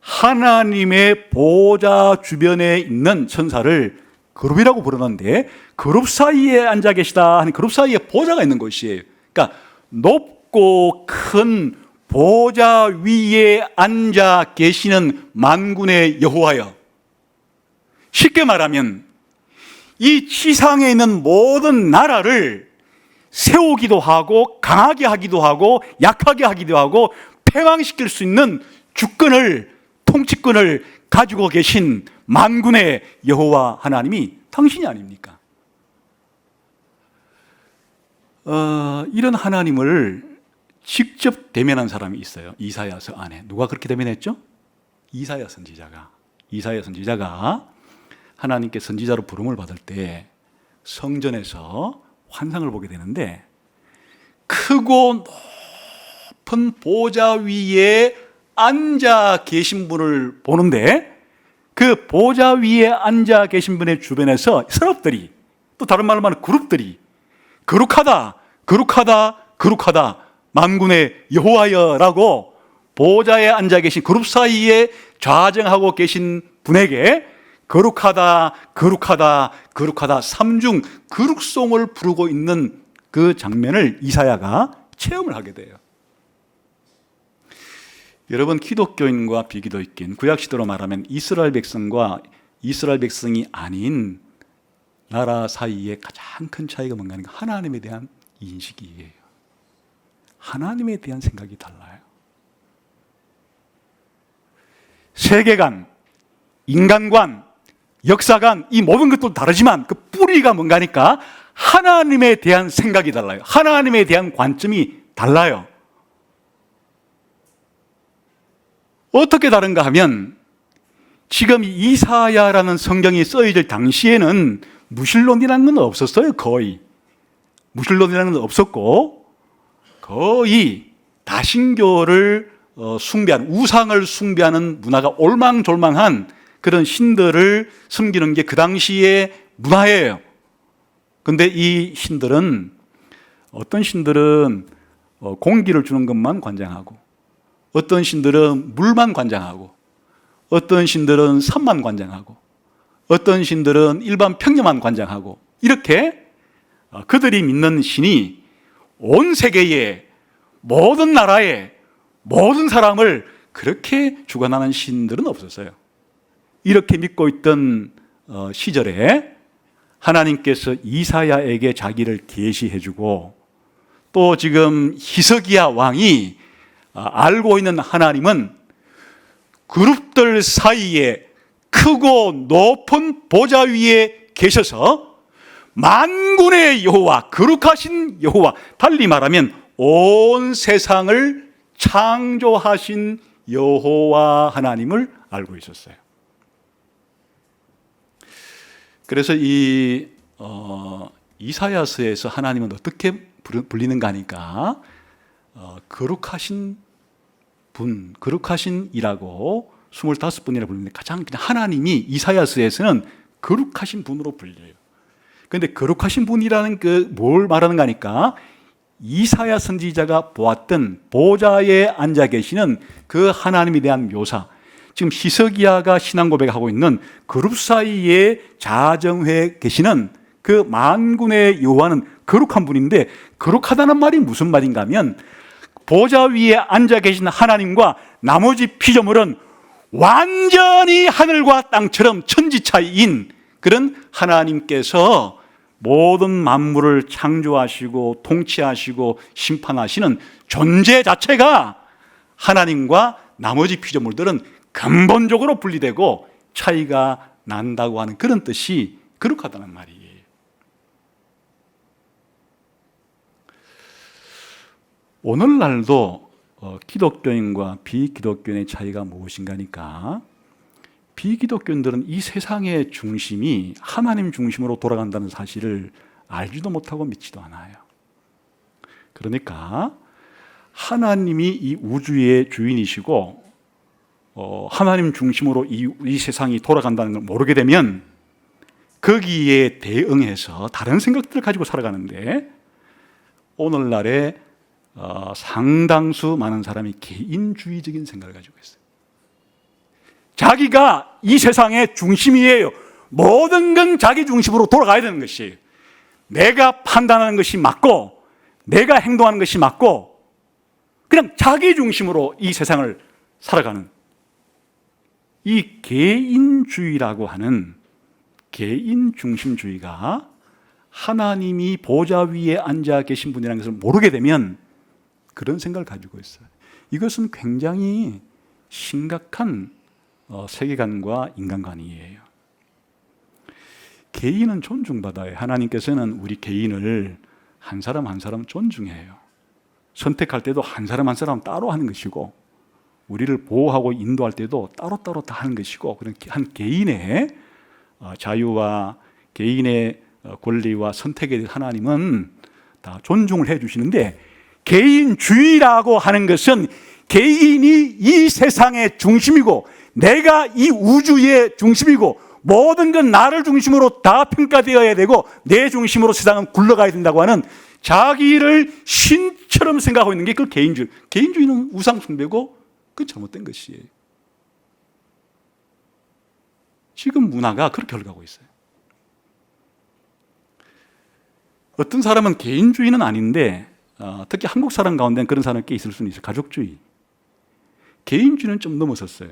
하나님의 보좌 주변에 있는 천사를 그룹이라고 부르는데, 그룹 사이에 앉아 계시다 하니 그룹 사이에 보좌가 있는 것이에요. 그러니까 높고 큰 보좌 위에 앉아 계시는 만군의 여호와여. 쉽게 말하면 이 지상에 있는 모든 나라를 세우기도 하고 강하게 하기도 하고 약하게 하기도 하고 패망시킬 수 있는 주권을, 통치권을 가지고 계신 만군의 여호와 하나님이 당신이 아닙니까? 이런 하나님을 직접 대면한 사람이 있어요. 이사야서 안에. 누가 그렇게 대면했죠? 이사야 선지자가 하나님께 선지자로 부름을 받을 때 성전에서 환상을 보게 되는데, 크고 높은 보좌 위에 앉아 계신 분을 보는데, 그 보좌 위에 앉아 계신 분의 주변에서 서랍들이, 또 다른 말로 말하면 그룹들이 거룩하다 만군의 여호와여라고 보좌에 앉아 계신 그룹 사이에 좌정하고 계신 분에게 거룩하다 삼중 거룩송을 부르고 있는 그 장면을 이사야가 체험을 하게 돼요. 여러분, 기독교인과 비기독교인, 구약시대로 말하면 이스라엘 백성과 이스라엘 백성이 아닌 나라 사이에 가장 큰 차이가 뭔가 하니까 하나님에 대한 인식이에요. 하나님에 대한 생각이 달라요. 세계관, 인간관, 역사관, 이 모든 것도 다르지만 그 뿌리가 뭔가 하니까 하나님에 대한 생각이 달라요. 하나님에 대한 관점이 달라요. 어떻게 다른가 하면 지금 이사야라는 성경이 써있을 당시에는 무신론이라는 건 없었어요. 거의 무신론이라는 건 없었고 거의 다신교를 숭배하는, 우상을 숭배하는 문화가 올망졸망한 그런 신들을 섬기는 게 그 당시의 문화예요. 근데 이 신들은, 어떤 신들은 공기를 주는 것만 관장하고, 어떤 신들은 물만 관장하고, 어떤 신들은 산만 관장하고, 어떤 신들은 일반 평야만 관장하고, 이렇게 그들이 믿는 신이 온 세계의 모든 나라의 모든 사람을 그렇게 주관하는 신들은 없었어요. 이렇게 믿고 있던 시절에 하나님께서 이사야에게 자기를 계시해주고, 또 지금 히스기야 왕이 알고 있는 하나님은 그룹들 사이에 크고 높은 보좌 위에 계셔서 만군의 여호와, 거룩하신 여호와, 달리 말하면 온 세상을 창조하신 여호와 하나님을 알고 있었어요. 그래서 이 이사야서에서 하나님은 어떻게 불리는가 하니까 거룩하신 분, 거룩하신 이라고 25분이라 부르는데, 가장 그냥 하나님이 이사야서에서는 거룩하신 분으로 불려요. 그런데 거룩하신 분이라는 뭘 말하는가 하니까 이사야 선지자가 보았던 보좌에 앉아 계시는 그 하나님에 대한 묘사, 지금 히스기야가 신앙 고백하고 있는 그룹 사이에 자정해 계시는 그 만군의 여호와는 거룩한 분인데, 거룩하다는 말이 무슨 말인가 하면 보좌 위에 앉아 계신 하나님과 나머지 피조물은 완전히 하늘과 땅처럼 천지차이인 그런 하나님께서 모든 만물을 창조하시고 통치하시고 심판하시는 존재 자체가 하나님과 나머지 피조물들은 근본적으로 분리되고 차이가 난다고 하는 그런 뜻이 거룩하다는 말이에요. 오늘날도 기독교인과 비기독교인의 차이가 무엇인가 하니까, 비기독교인들은 이 세상의 중심이 하나님 중심으로 돌아간다는 사실을 알지도 못하고 믿지도 않아요. 그러니까 하나님이 이 우주의 주인이시고 하나님 중심으로 이 세상이 돌아간다는 걸 모르게 되면 거기에 대응해서 다른 생각들을 가지고 살아가는데, 오늘날의 상당수 많은 사람이 개인주의적인 생각을 가지고 있어요. 자기가 이 세상의 중심이에요. 모든 건 자기 중심으로 돌아가야 되는 것이에요. 내가 판단하는 것이 맞고, 내가 행동하는 것이 맞고, 그냥 자기 중심으로 이 세상을 살아가는 이 개인주의라고 하는 개인 중심주의가 하나님이 보좌 위에 앉아 계신 분이라는 것을 모르게 되면 그런 생각을 가지고 있어요. 이것은 굉장히 심각한 세계관과 인간관이에요. 개인은 존중받아요. 하나님께서는 우리 개인을 한 사람 한 사람 존중해요. 선택할 때도 한 사람 한 사람 따로 하는 것이고, 우리를 보호하고 인도할 때도 따로따로 다 하는 것이고, 그런 한 개인의 자유와 개인의 권리와 선택에 대해 하나님은 다 존중을 해 주시는데, 개인주의라고 하는 것은 개인이 이 세상의 중심이고 내가 이 우주의 중심이고 모든 건 나를 중심으로 다 평가되어야 되고 내 중심으로 세상은 굴러가야 된다고 하는, 자기를 신처럼 생각하고 있는 게 그 개인주의. 개인주의는 우상숭배고 그건 잘못된 것이에요. 지금 문화가 그렇게 흘러가고 있어요. 어떤 사람은 개인주의는 아닌데 특히 한국 사람 가운데는 그런 사람이 꽤 있을 수는 있어요. 가족주의. 개인주의는 좀 넘어섰어요.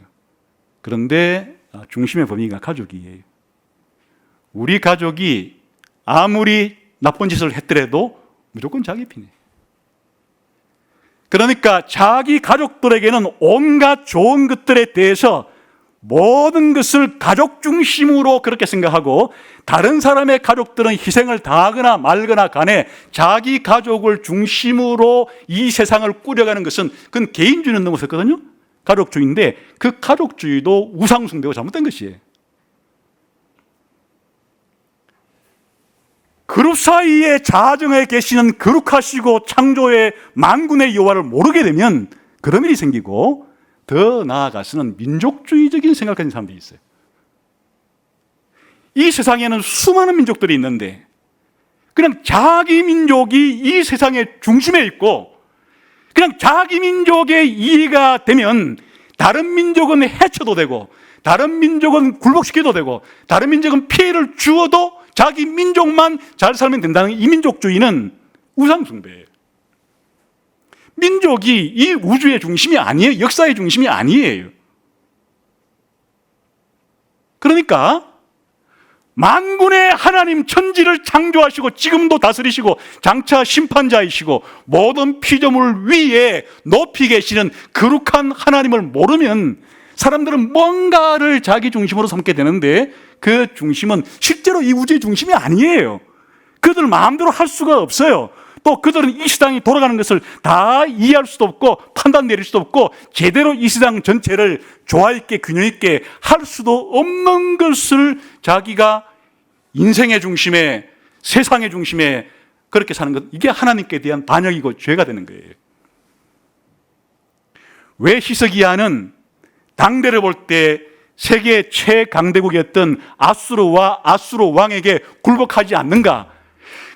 그런데 중심의 범위가 가족이에요. 우리 가족이 아무리 나쁜 짓을 했더라도 무조건 자기 편이에요. 그러니까 자기 가족들에게는 온갖 좋은 것들에 대해서 모든 것을 가족 중심으로 그렇게 생각하고, 다른 사람의 가족들은 희생을 당하거나 말거나 간에 자기 가족을 중심으로 이 세상을 꾸려가는 것은 그건 개인주의는 넘어섰거든요. 가족주의인데 그 가족주의도 우상숭배고 잘못된 것이에요. 그룹 사이에 자정에 계시는 거룩하시고 창조의 만군의 여호와를 모르게 되면 그런 일이 생기고, 더 나아가서는 민족주의적인 생각을 가진 사람들이 있어요. 이 세상에는 수많은 민족들이 있는데 그냥 자기 민족이 이 세상의 중심에 있고, 그냥 자기 민족의 이해가 되면 다른 민족은 해쳐도 되고, 다른 민족은 굴복시켜도 되고, 다른 민족은 피해를 주어도 자기 민족만 잘 살면 된다는 이 민족주의는 우상숭배예요. 민족이 이 우주의 중심이 아니에요. 역사의 중심이 아니에요. 그러니까 만군의 하나님, 천지를 창조하시고 지금도 다스리시고 장차 심판자이시고 모든 피조물 위에 높이 계시는 거룩한 하나님을 모르면 사람들은 뭔가를 자기 중심으로 삼게 되는데, 그 중심은 실제로 이 우주의 중심이 아니에요. 그들 마음대로 할 수가 없어요. 또 그들은 이 세상이 돌아가는 것을 다 이해할 수도 없고 판단 내릴 수도 없고 제대로 이 세상 전체를 조화 있게 균형 있게 할 수도 없는 것을 자기가 인생의 중심에, 세상의 중심에 그렇게 사는 것, 이게 하나님께 대한 반역이고 죄가 되는 거예요. 왜 히스기야는 당대를 볼 때 세계 최강대국이었던 아수르와 아수르 왕에게 굴복하지 않는가?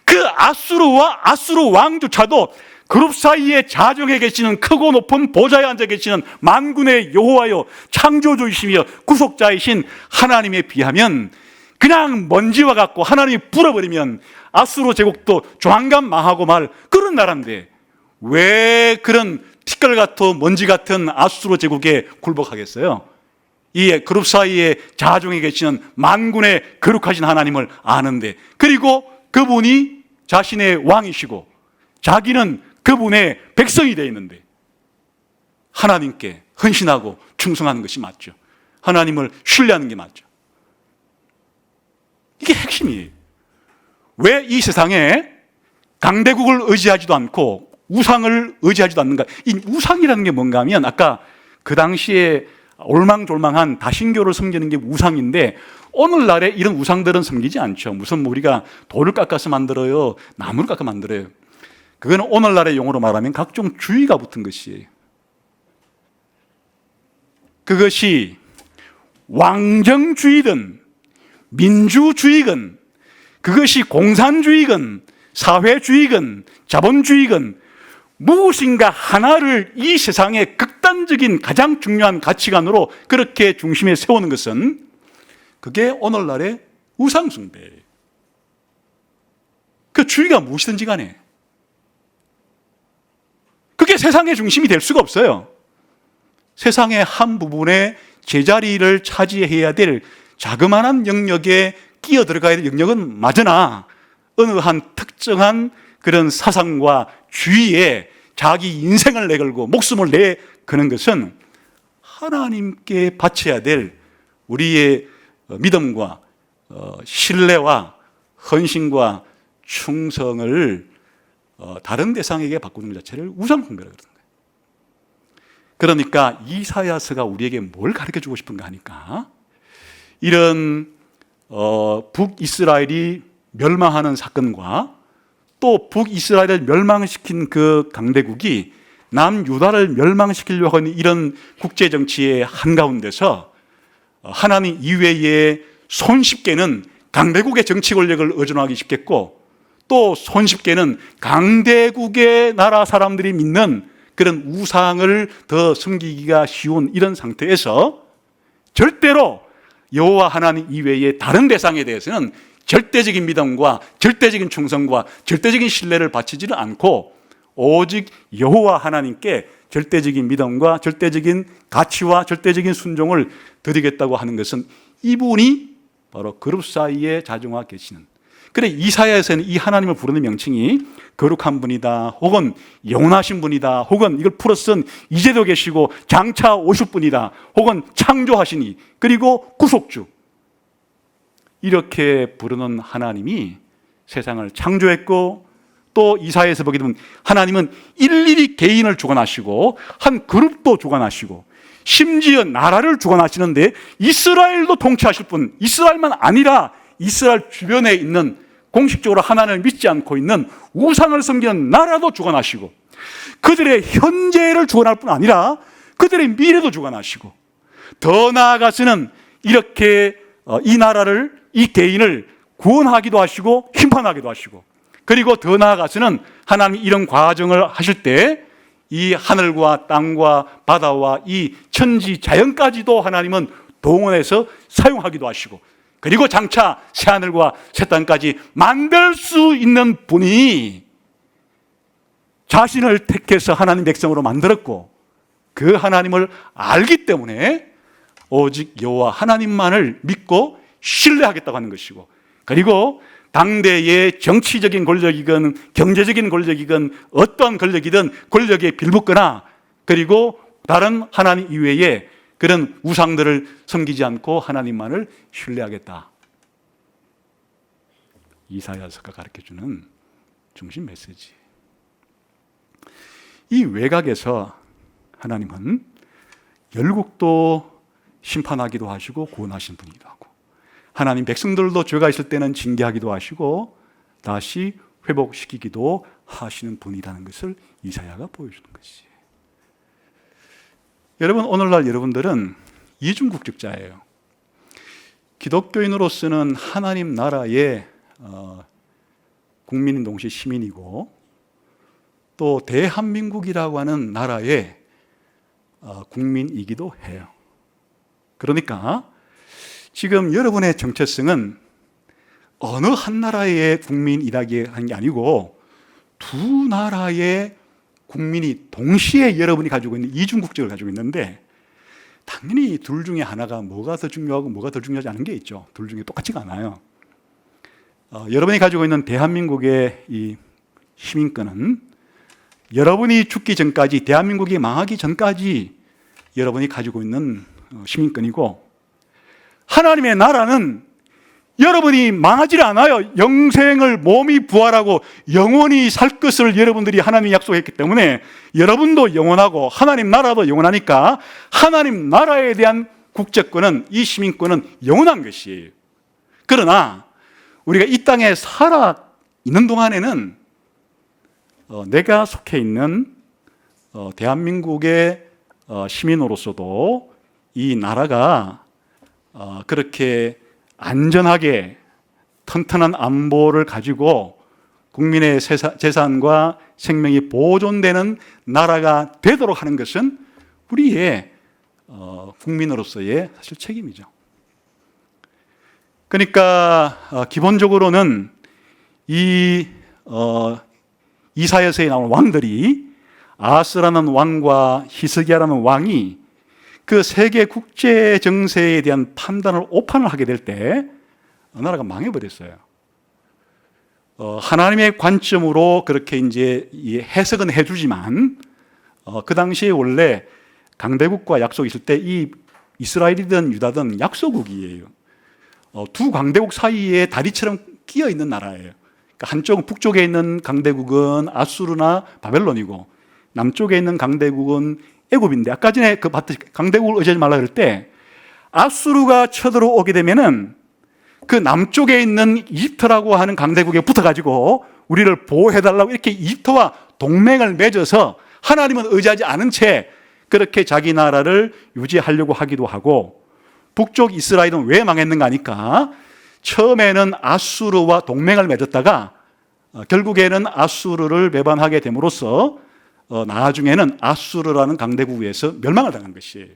그 아수르와 아수르 왕조차도 그룹 사이에 자정에 계시는 크고 높은 보좌에 앉아 계시는 만군의 여호와여 창조주이시며 구속자이신 하나님에 비하면 그냥 먼지와 같고, 하나님이 불어버리면 아수르 제국도 조만간 망하고 말 그런 나라인데 왜 그런 티끌 같은 먼지 같은 아수르 제국에 굴복하겠어요? 이 그룹 사이에 자중에 계시는 만군의 거룩하신 하나님을 아는데, 그리고 그분이 자신의 왕이시고 자기는 그분의 백성이 되어 있는데 하나님께 헌신하고 충성하는 것이 맞죠. 하나님을 신뢰하는 게 맞죠. 이게 핵심이에요. 왜 이 세상에 강대국을 의지하지도 않고 우상을 의지하지도 않는가? 이 우상이라는 게 뭔가 하면, 아까 그 당시에 올망졸망한 다신교를 섬기는 게 우상인데, 오늘날에 이런 우상들은 섬기지 않죠. 무슨 우리가 돌을 깎아서 만들어요, 나무를 깎아 만들어요. 그거는 오늘날의 용어로 말하면 각종 주의가 붙은 것이에요. 그것이 왕정주의든 민주주의든, 그것이 공산주의든 사회주의든 자본주의든, 무엇인가 하나를 이 세상의 극단적인 가장 중요한 가치관으로 그렇게 중심에 세우는 것은 그게 오늘날의 우상숭배예요. 그 주의가 무엇이든지 간에 그게 세상의 중심이 될 수가 없어요. 세상의 한 부분에 제자리를 차지해야 될 자그마한 영역에 끼어 들어가야 될 영역은 맞으나, 어느 한 특정한 그런 사상과 주의에 자기 인생을 내걸고 목숨을 내거는 것은 하나님께 바쳐야 될 우리의 믿음과 신뢰와 헌신과 충성을 다른 대상에게 바꾸는 것 자체를 우상숭배라고 그러는 거예요. 그러니까 이사야서가 우리에게 뭘 가르쳐주고 싶은가 하니까, 이런 북이스라엘이 멸망하는 사건과 또 북이스라엘을 멸망시킨 그 강대국이 남유다를 멸망시키려고 하는 이런 국제정치의 한가운데서 하나님 이외에 손쉽게는 강대국의 정치 권력을 의존하기 쉽겠고, 또 손쉽게는 강대국의 나라 사람들이 믿는 그런 우상을 더 섬기기가 쉬운 이런 상태에서 절대로 여호와 하나님 이외의 다른 대상에 대해서는 절대적인 믿음과 절대적인 충성과 절대적인 신뢰를 바치지는 않고 오직 여호와 하나님께 절대적인 믿음과 절대적인 가치와 절대적인 순종을 드리겠다고 하는 것은 이분이 바로 그룹 사이에 자정하고 계시는, 그래 이사야에서는 이 하나님을 부르는 명칭이 거룩한 분이다, 혹은 영원하신 분이다, 혹은 이걸 풀어쓴 이제도 계시고 장차 오실 분이다, 혹은 창조하시니, 그리고 구속주, 이렇게 부르는 하나님이 세상을 창조했고, 또 이사야에서 보게 되면 하나님은 일일이 개인을 주관하시고 한 그룹도 주관하시고 심지어 나라를 주관하시는데 이스라엘도 통치하실 분, 이스라엘만 아니라 이스라엘 주변에 있는 공식적으로 하나님을 믿지 않고 있는 우상을 섬기는 나라도 주관하시고, 그들의 현재를 주관할 뿐 아니라 그들의 미래도 주관하시고, 더 나아가서는 이렇게 이 나라를, 이 개인을 구원하기도 하시고 심판하기도 하시고, 그리고 더 나아가서는 하나님이 이런 과정을 하실 때 이 하늘과 땅과 바다와 이 천지 자연까지도 하나님은 동원해서 사용하기도 하시고, 그리고 장차 새하늘과 새 땅까지 만들 수 있는 분이 자신을 택해서 하나님 백성으로 만들었고, 그 하나님을 알기 때문에 오직 여호와 하나님만을 믿고 신뢰하겠다고 하는 것이고, 그리고 당대의 정치적인 권력이건 경제적인 권력이건 어떠한 권력이든 권력에 빌붙거나, 그리고 다른 하나님 이외에 그런 우상들을 섬기지 않고 하나님만을 신뢰하겠다. 이사야서가 가르쳐주는 중심 메시지. 이 외곽에서 하나님은 열국도 심판하기도 하시고 구원하신 분이기도 하고, 하나님 백성들도 죄가 있을 때는 징계하기도 하시고 다시 회복시키기도 하시는 분이라는 것을 이사야가 보여주는 것이에요. 여러분, 오늘날 여러분들은 이중국적자예요. 기독교인으로서는 하나님 나라의 국민인 동시에 시민이고, 또 대한민국이라고 하는 나라의 국민이기도 해요. 그러니까 지금 여러분의 정체성은 어느 한 나라의 국민이라기 하는 게 아니고 두 나라의 국민이 동시에 여러분이 가지고 있는 이중국적을 가지고 있는데, 당연히 둘 중에 하나가 뭐가 더 중요하고 뭐가 더 중요하지 않은 게 있죠. 둘 중에 똑같지가 않아요. 여러분이 가지고 있는 대한민국의 이 시민권은 여러분이 죽기 전까지, 대한민국이 망하기 전까지 여러분이 가지고 있는 시민권이고, 하나님의 나라는 여러분이 망하지 않아요. 영생을 몸이 부활하고 영원히 살 것을 여러분들이 하나님이 약속했기 때문에 여러분도 영원하고 하나님 나라도 영원하니까 하나님 나라에 대한 국제권은, 이 시민권은 영원한 것이에요. 그러나 우리가 이 땅에 살아 있는 동안에는 내가 속해 있는 대한민국의 시민으로서도 이 나라가 그렇게 안전하게 튼튼한 안보를 가지고 국민의 재산과 생명이 보존되는 나라가 되도록 하는 것은 우리의 국민으로서의 사실 책임이죠. 그러니까 기본적으로는 이 이사야서에 나오는 왕들이, 아하스라는 왕과 히스기야라는 왕이 그 세계 국제 정세에 대한 판단을 오판을 하게 될 때 나라가 망해버렸어요. 하나님의 관점으로 그렇게 이제 해석은 해주지만 그 당시에 원래 강대국과 약속이 있을 때 이 이스라엘이든 유다든 약소국이에요. 두 강대국 사이에 다리처럼 끼어 있는 나라예요. 그러니까 한쪽은 북쪽에 있는 강대국은 아수르나 바벨론이고, 남쪽에 있는 강대국은 애굽인데, 아까 전에 그 강대국을 의지하지 말라 그럴 때 아수르가 쳐들어오게 되면은 그 남쪽에 있는 이집트라고 하는 강대국에 붙어가지고 우리를 보호해달라고 이렇게 이집트와 동맹을 맺어서 하나님은 의지하지 않은 채 그렇게 자기 나라를 유지하려고 하기도 하고, 북쪽 이스라엘은 왜 망했는가 하니까 처음에는 아수르와 동맹을 맺었다가 결국에는 아수르를 배반하게 됨으로써 나중에는 아수르라는 강대국에서 멸망을 당한 것이에요.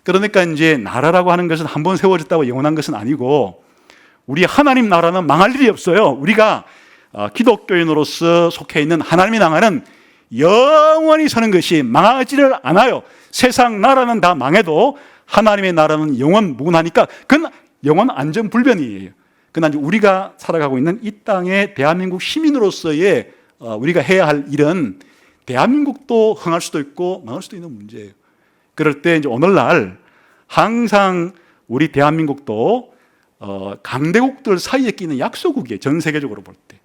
그러니까 이제 나라라고 하는 것은 한 번 세워졌다고 영원한 것은 아니고, 우리 하나님 나라는 망할 일이 없어요. 우리가 기독교인으로서 속해 있는 하나님이 나라는 영원히 사는 것이 망하지를 않아요. 세상 나라는 다 망해도 하나님의 나라는 영원 무궁하니까 그건 영원 안전불변이에요. 그러나 우리가 살아가고 있는 이 땅의 대한민국 시민으로서의 우리가 해야 할 일은 대한민국도 흥할 수도 있고 망할 수도 있는 문제예요. 그럴 때 이제 오늘날 항상 우리 대한민국도 강대국들 사이에 끼는 약소국이에요. 전 세계적으로 볼 때.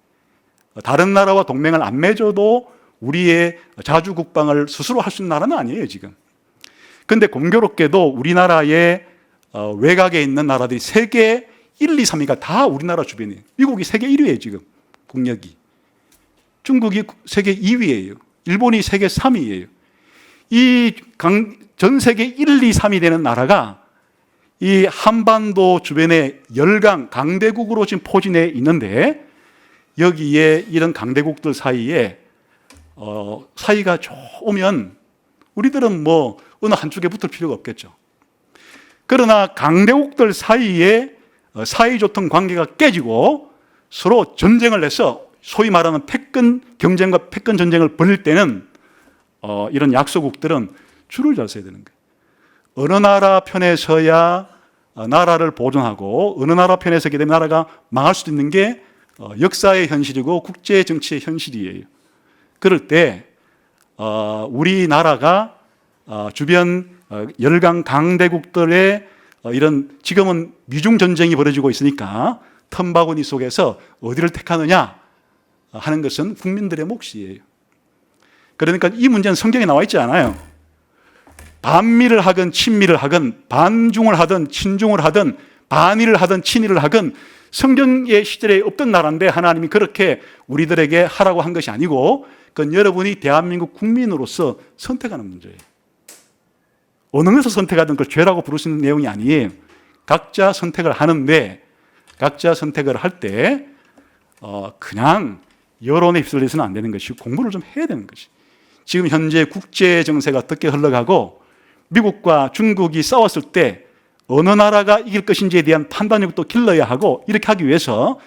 다른 나라와 동맹을 안 맺어도 우리의 자주국방을 스스로 할 수 있는 나라는 아니에요, 지금. 그런데 공교롭게도 우리나라의 외곽에 있는 나라들이 세계 1, 2, 3위가 다 우리나라 주변이에요. 미국이 세계 1위예요, 지금. 국력이. 중국이 세계 2위예요. 일본이 세계 3위예요. 전 세계 1, 2, 3위 되는 나라가 이 한반도 주변에 열강, 강대국으로 지금 포진해 있는데 여기에 이런 강대국들 사이에 사이가 좋으면 우리들은 뭐 어느 한쪽에 붙을 필요가 없겠죠. 그러나 강대국들 사이에 사이좋던 관계가 깨지고 서로 전쟁을 해서 소위 말하는 패권 경쟁과 패권 전쟁을 벌일 때는 이런 약소국들은 줄을 잘 서야 되는 거예요. 어느 나라 편에 서야 나라를 보존하고 어느 나라 편에 서게 되면 나라가 망할 수도 있는 게 역사의 현실이고 국제 정치의 현실이에요. 그럴 때 우리나라가 주변 열강 강대국들의 이런 지금은 미중 전쟁이 벌어지고 있으니까 틈바구니 속에서 어디를 택하느냐 하는 것은 국민들의 몫이에요. 그러니까 이 문제는 성경에 나와 있지 않아요. 반미를 하건 친미를 하건 반중을 하든 친중을 하든 반일을 하든 친일을 하건 성경의 시절에 없던 나라인데 하나님이 그렇게 우리들에게 하라고 한 것이 아니고 그건 여러분이 대한민국 국민으로서 선택하는 문제예요. 어느 것을 선택하든 그걸 죄라고 부르시는 내용이 아니에요. 각자 선택을 하는데 각자 선택을 할 때 그냥 여론에 휩쓸려서는 안 되는 것이고 공부를 좀 해야 되는 것이. 지금 현재 국제 정세가 어떻게 흘러가고 미국과 중국이 싸웠을 때 어느 나라가 이길 것인지에 대한 판단력도 길러야 하고 이렇게 하기 위해서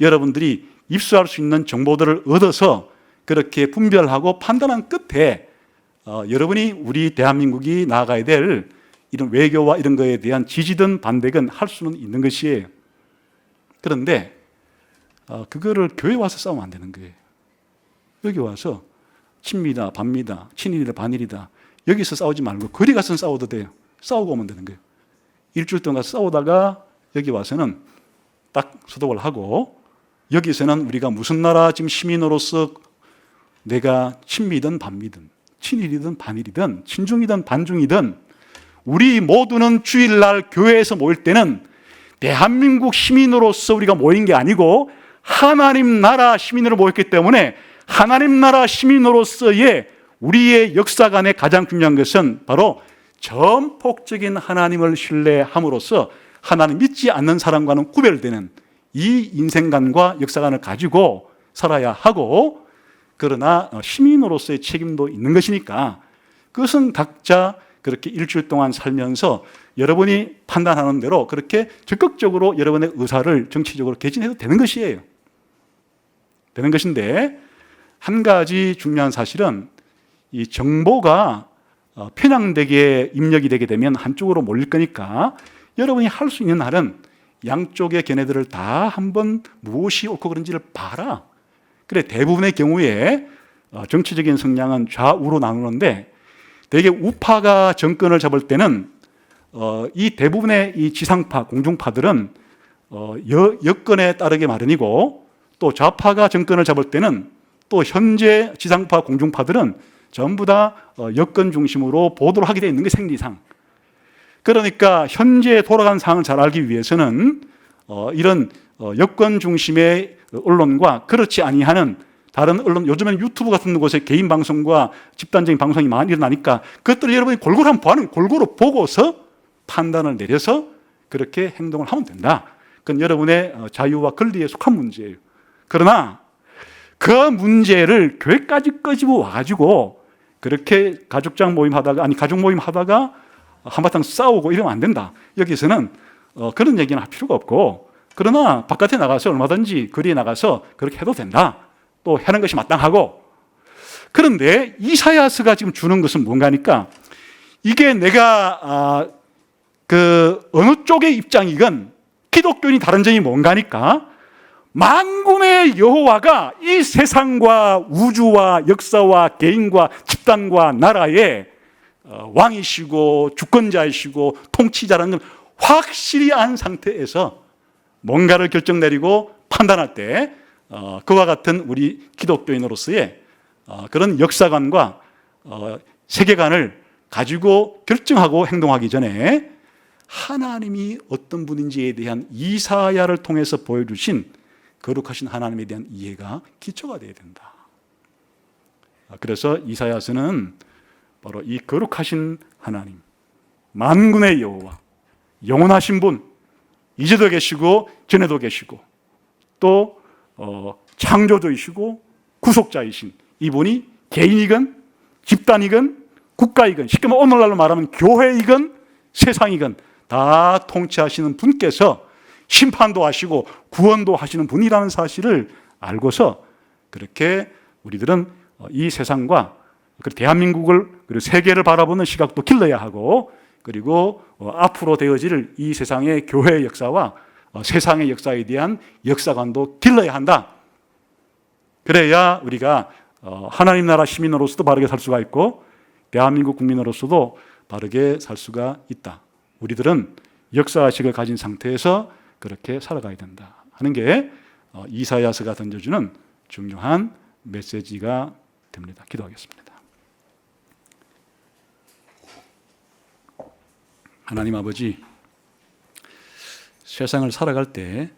여러분들이 입수할 수 있는 정보들을 얻어서 그렇게 분별하고 판단한 끝에 여러분이 우리 대한민국이 나아가야 될 이런 외교와 이런 거에 대한 지지든 반대든 할 수는 있는 것이에요. 그런데 그거를 교회 와서 싸우면 안 되는 거예요. 여기 와서 친미다, 반미다, 친일이다, 반일이다 여기서 싸우지 말고 거리 가서는 싸워도 돼요. 싸우고 오면 되는 거예요. 일주일 동안 싸우다가 여기 와서는 딱 소독을 하고 여기서는 우리가 무슨 나라 지금 시민으로서 내가 친미든 반미든 친일이든 반일이든 친중이든 반중이든 우리 모두는 주일날 교회에서 모일 때는 대한민국 시민으로서 우리가 모인 게 아니고 하나님 나라 시민으로 모였기 때문에 하나님 나라 시민으로서의 우리의 역사관의 가장 중요한 것은 바로 전폭적인 하나님을 신뢰함으로써 하나님 믿지 않는 사람과는 구별되는 이 인생관과 역사관을 가지고 살아야 하고 그러나 시민으로서의 책임도 있는 것이니까 그것은 각자 그렇게 일주일 동안 살면서 여러분이 판단하는 대로 그렇게 적극적으로 여러분의 의사를 정치적으로 개진해도 되는 것이에요. 되는 것인데 한 가지 중요한 사실은 이 정보가 편향되게 입력이 되게 되면 한쪽으로 몰릴 거니까 여러분이 할 수 있는 한은 양쪽의 견해들을 다 한번 무엇이 옳고 그른지를 봐라. 그래 대부분의 경우에 정치적인 성향은 좌우로 나누는데 되게 우파가 정권을 잡을 때는 이 대부분의 이 지상파, 공중파들은 여건에 따르게 마련이고 또 좌파가 정권을 잡을 때는 또 현재 지상파, 공중파들은 전부 다 여건 중심으로 보도를 하게 되어 있는 게 생리상. 그러니까 현재 돌아가는 상황을 잘 알기 위해서는 이런 여건 중심의 언론과 그렇지 아니하는 다른 언론, 요즘에는 유튜브 같은 곳에 개인 방송과 집단적인 방송이 많이 일어나니까 그것들을 여러분이 골고루 한번 보는, 골고루 보고서 판단을 내려서 그렇게 행동을 하면 된다. 그건 여러분의 자유와 권리에 속한 문제예요. 그러나 그 문제를 교회까지 끄집어 와가지고 그렇게 가족 모임 하다가 한바탕 싸우고 이러면 안 된다. 여기서는 그런 얘기는 할 필요가 없고 그러나 바깥에 나가서 얼마든지 거리에 나가서 그렇게 해도 된다. 또 하는 것이 마땅하고 그런데 이사야서가 지금 주는 것은 뭔가니까 이게 내가 어느 쪽의 입장이건 기독교인이 다른 점이 뭔가니까 만군의 여호와가 이 세상과 우주와 역사와 개인과 집단과 나라의 왕이시고 주권자이시고 통치자라는 걸 확실히 안 상태에서 뭔가를 결정 내리고 판단할 때 그와 같은 우리 기독교인으로서의 그런 역사관과 세계관을 가지고 결정하고 행동하기 전에 하나님이 어떤 분인지에 대한 이사야를 통해서 보여주신 거룩하신 하나님에 대한 이해가 기초가 되어야 된다. 그래서 이사야서는 바로 이 거룩하신 하나님, 만군의 여호와, 영원하신 분, 이제도 계시고 전에도 계시고 또 창조주이시고 구속자이신 이분이 개인이건 집단이건 국가이건 쉽게 말하면 오늘날로 말하면 교회이건 세상이건 다 통치하시는 분께서 심판도 하시고 구원도 하시는 분이라는 사실을 알고서 그렇게 우리들은 이 세상과 대한민국을 그리고 세계를 바라보는 시각도 길러야 하고 그리고 앞으로 되어질 이 세상의 교회의 역사와 세상의 역사에 대한 역사관도 길러야 한다. 그래야 우리가 하나님 나라 시민으로서도 바르게 살 수가 있고 대한민국 국민으로서도 바르게 살 수가 있다. 우리들은 역사의식을 가진 상태에서 그렇게 살아가야 된다 하는 게 이사야서가 던져주는 중요한 메시지가 됩니다. 기도하겠습니다. 하나님 아버지, 세상을 살아갈 때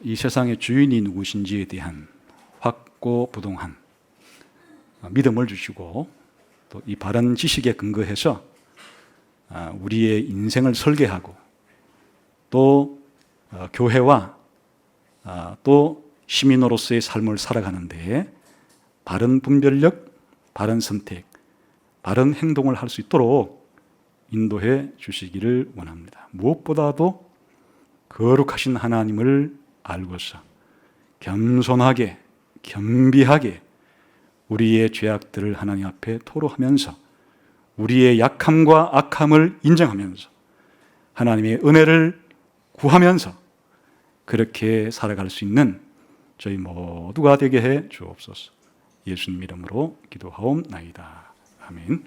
이 세상의 주인이 누구신지에 대한 확고부동한 믿음을 주시고 또 이 바른 지식에 근거해서 우리의 인생을 설계하고 또 교회와 또 시민으로서의 삶을 살아가는데 바른 분별력, 바른 선택, 바른 행동을 할 수 있도록 인도해 주시기를 원합니다. 무엇보다도 거룩하신 하나님을 알고서 겸손하게, 겸비하게 우리의 죄악들을 하나님 앞에 토로하면서 우리의 약함과 악함을 인정하면서 하나님의 은혜를 구하면서 그렇게 살아갈 수 있는 저희 모두가 되게 해 주옵소서. 예수님 이름으로 기도하옵나이다. 아멘.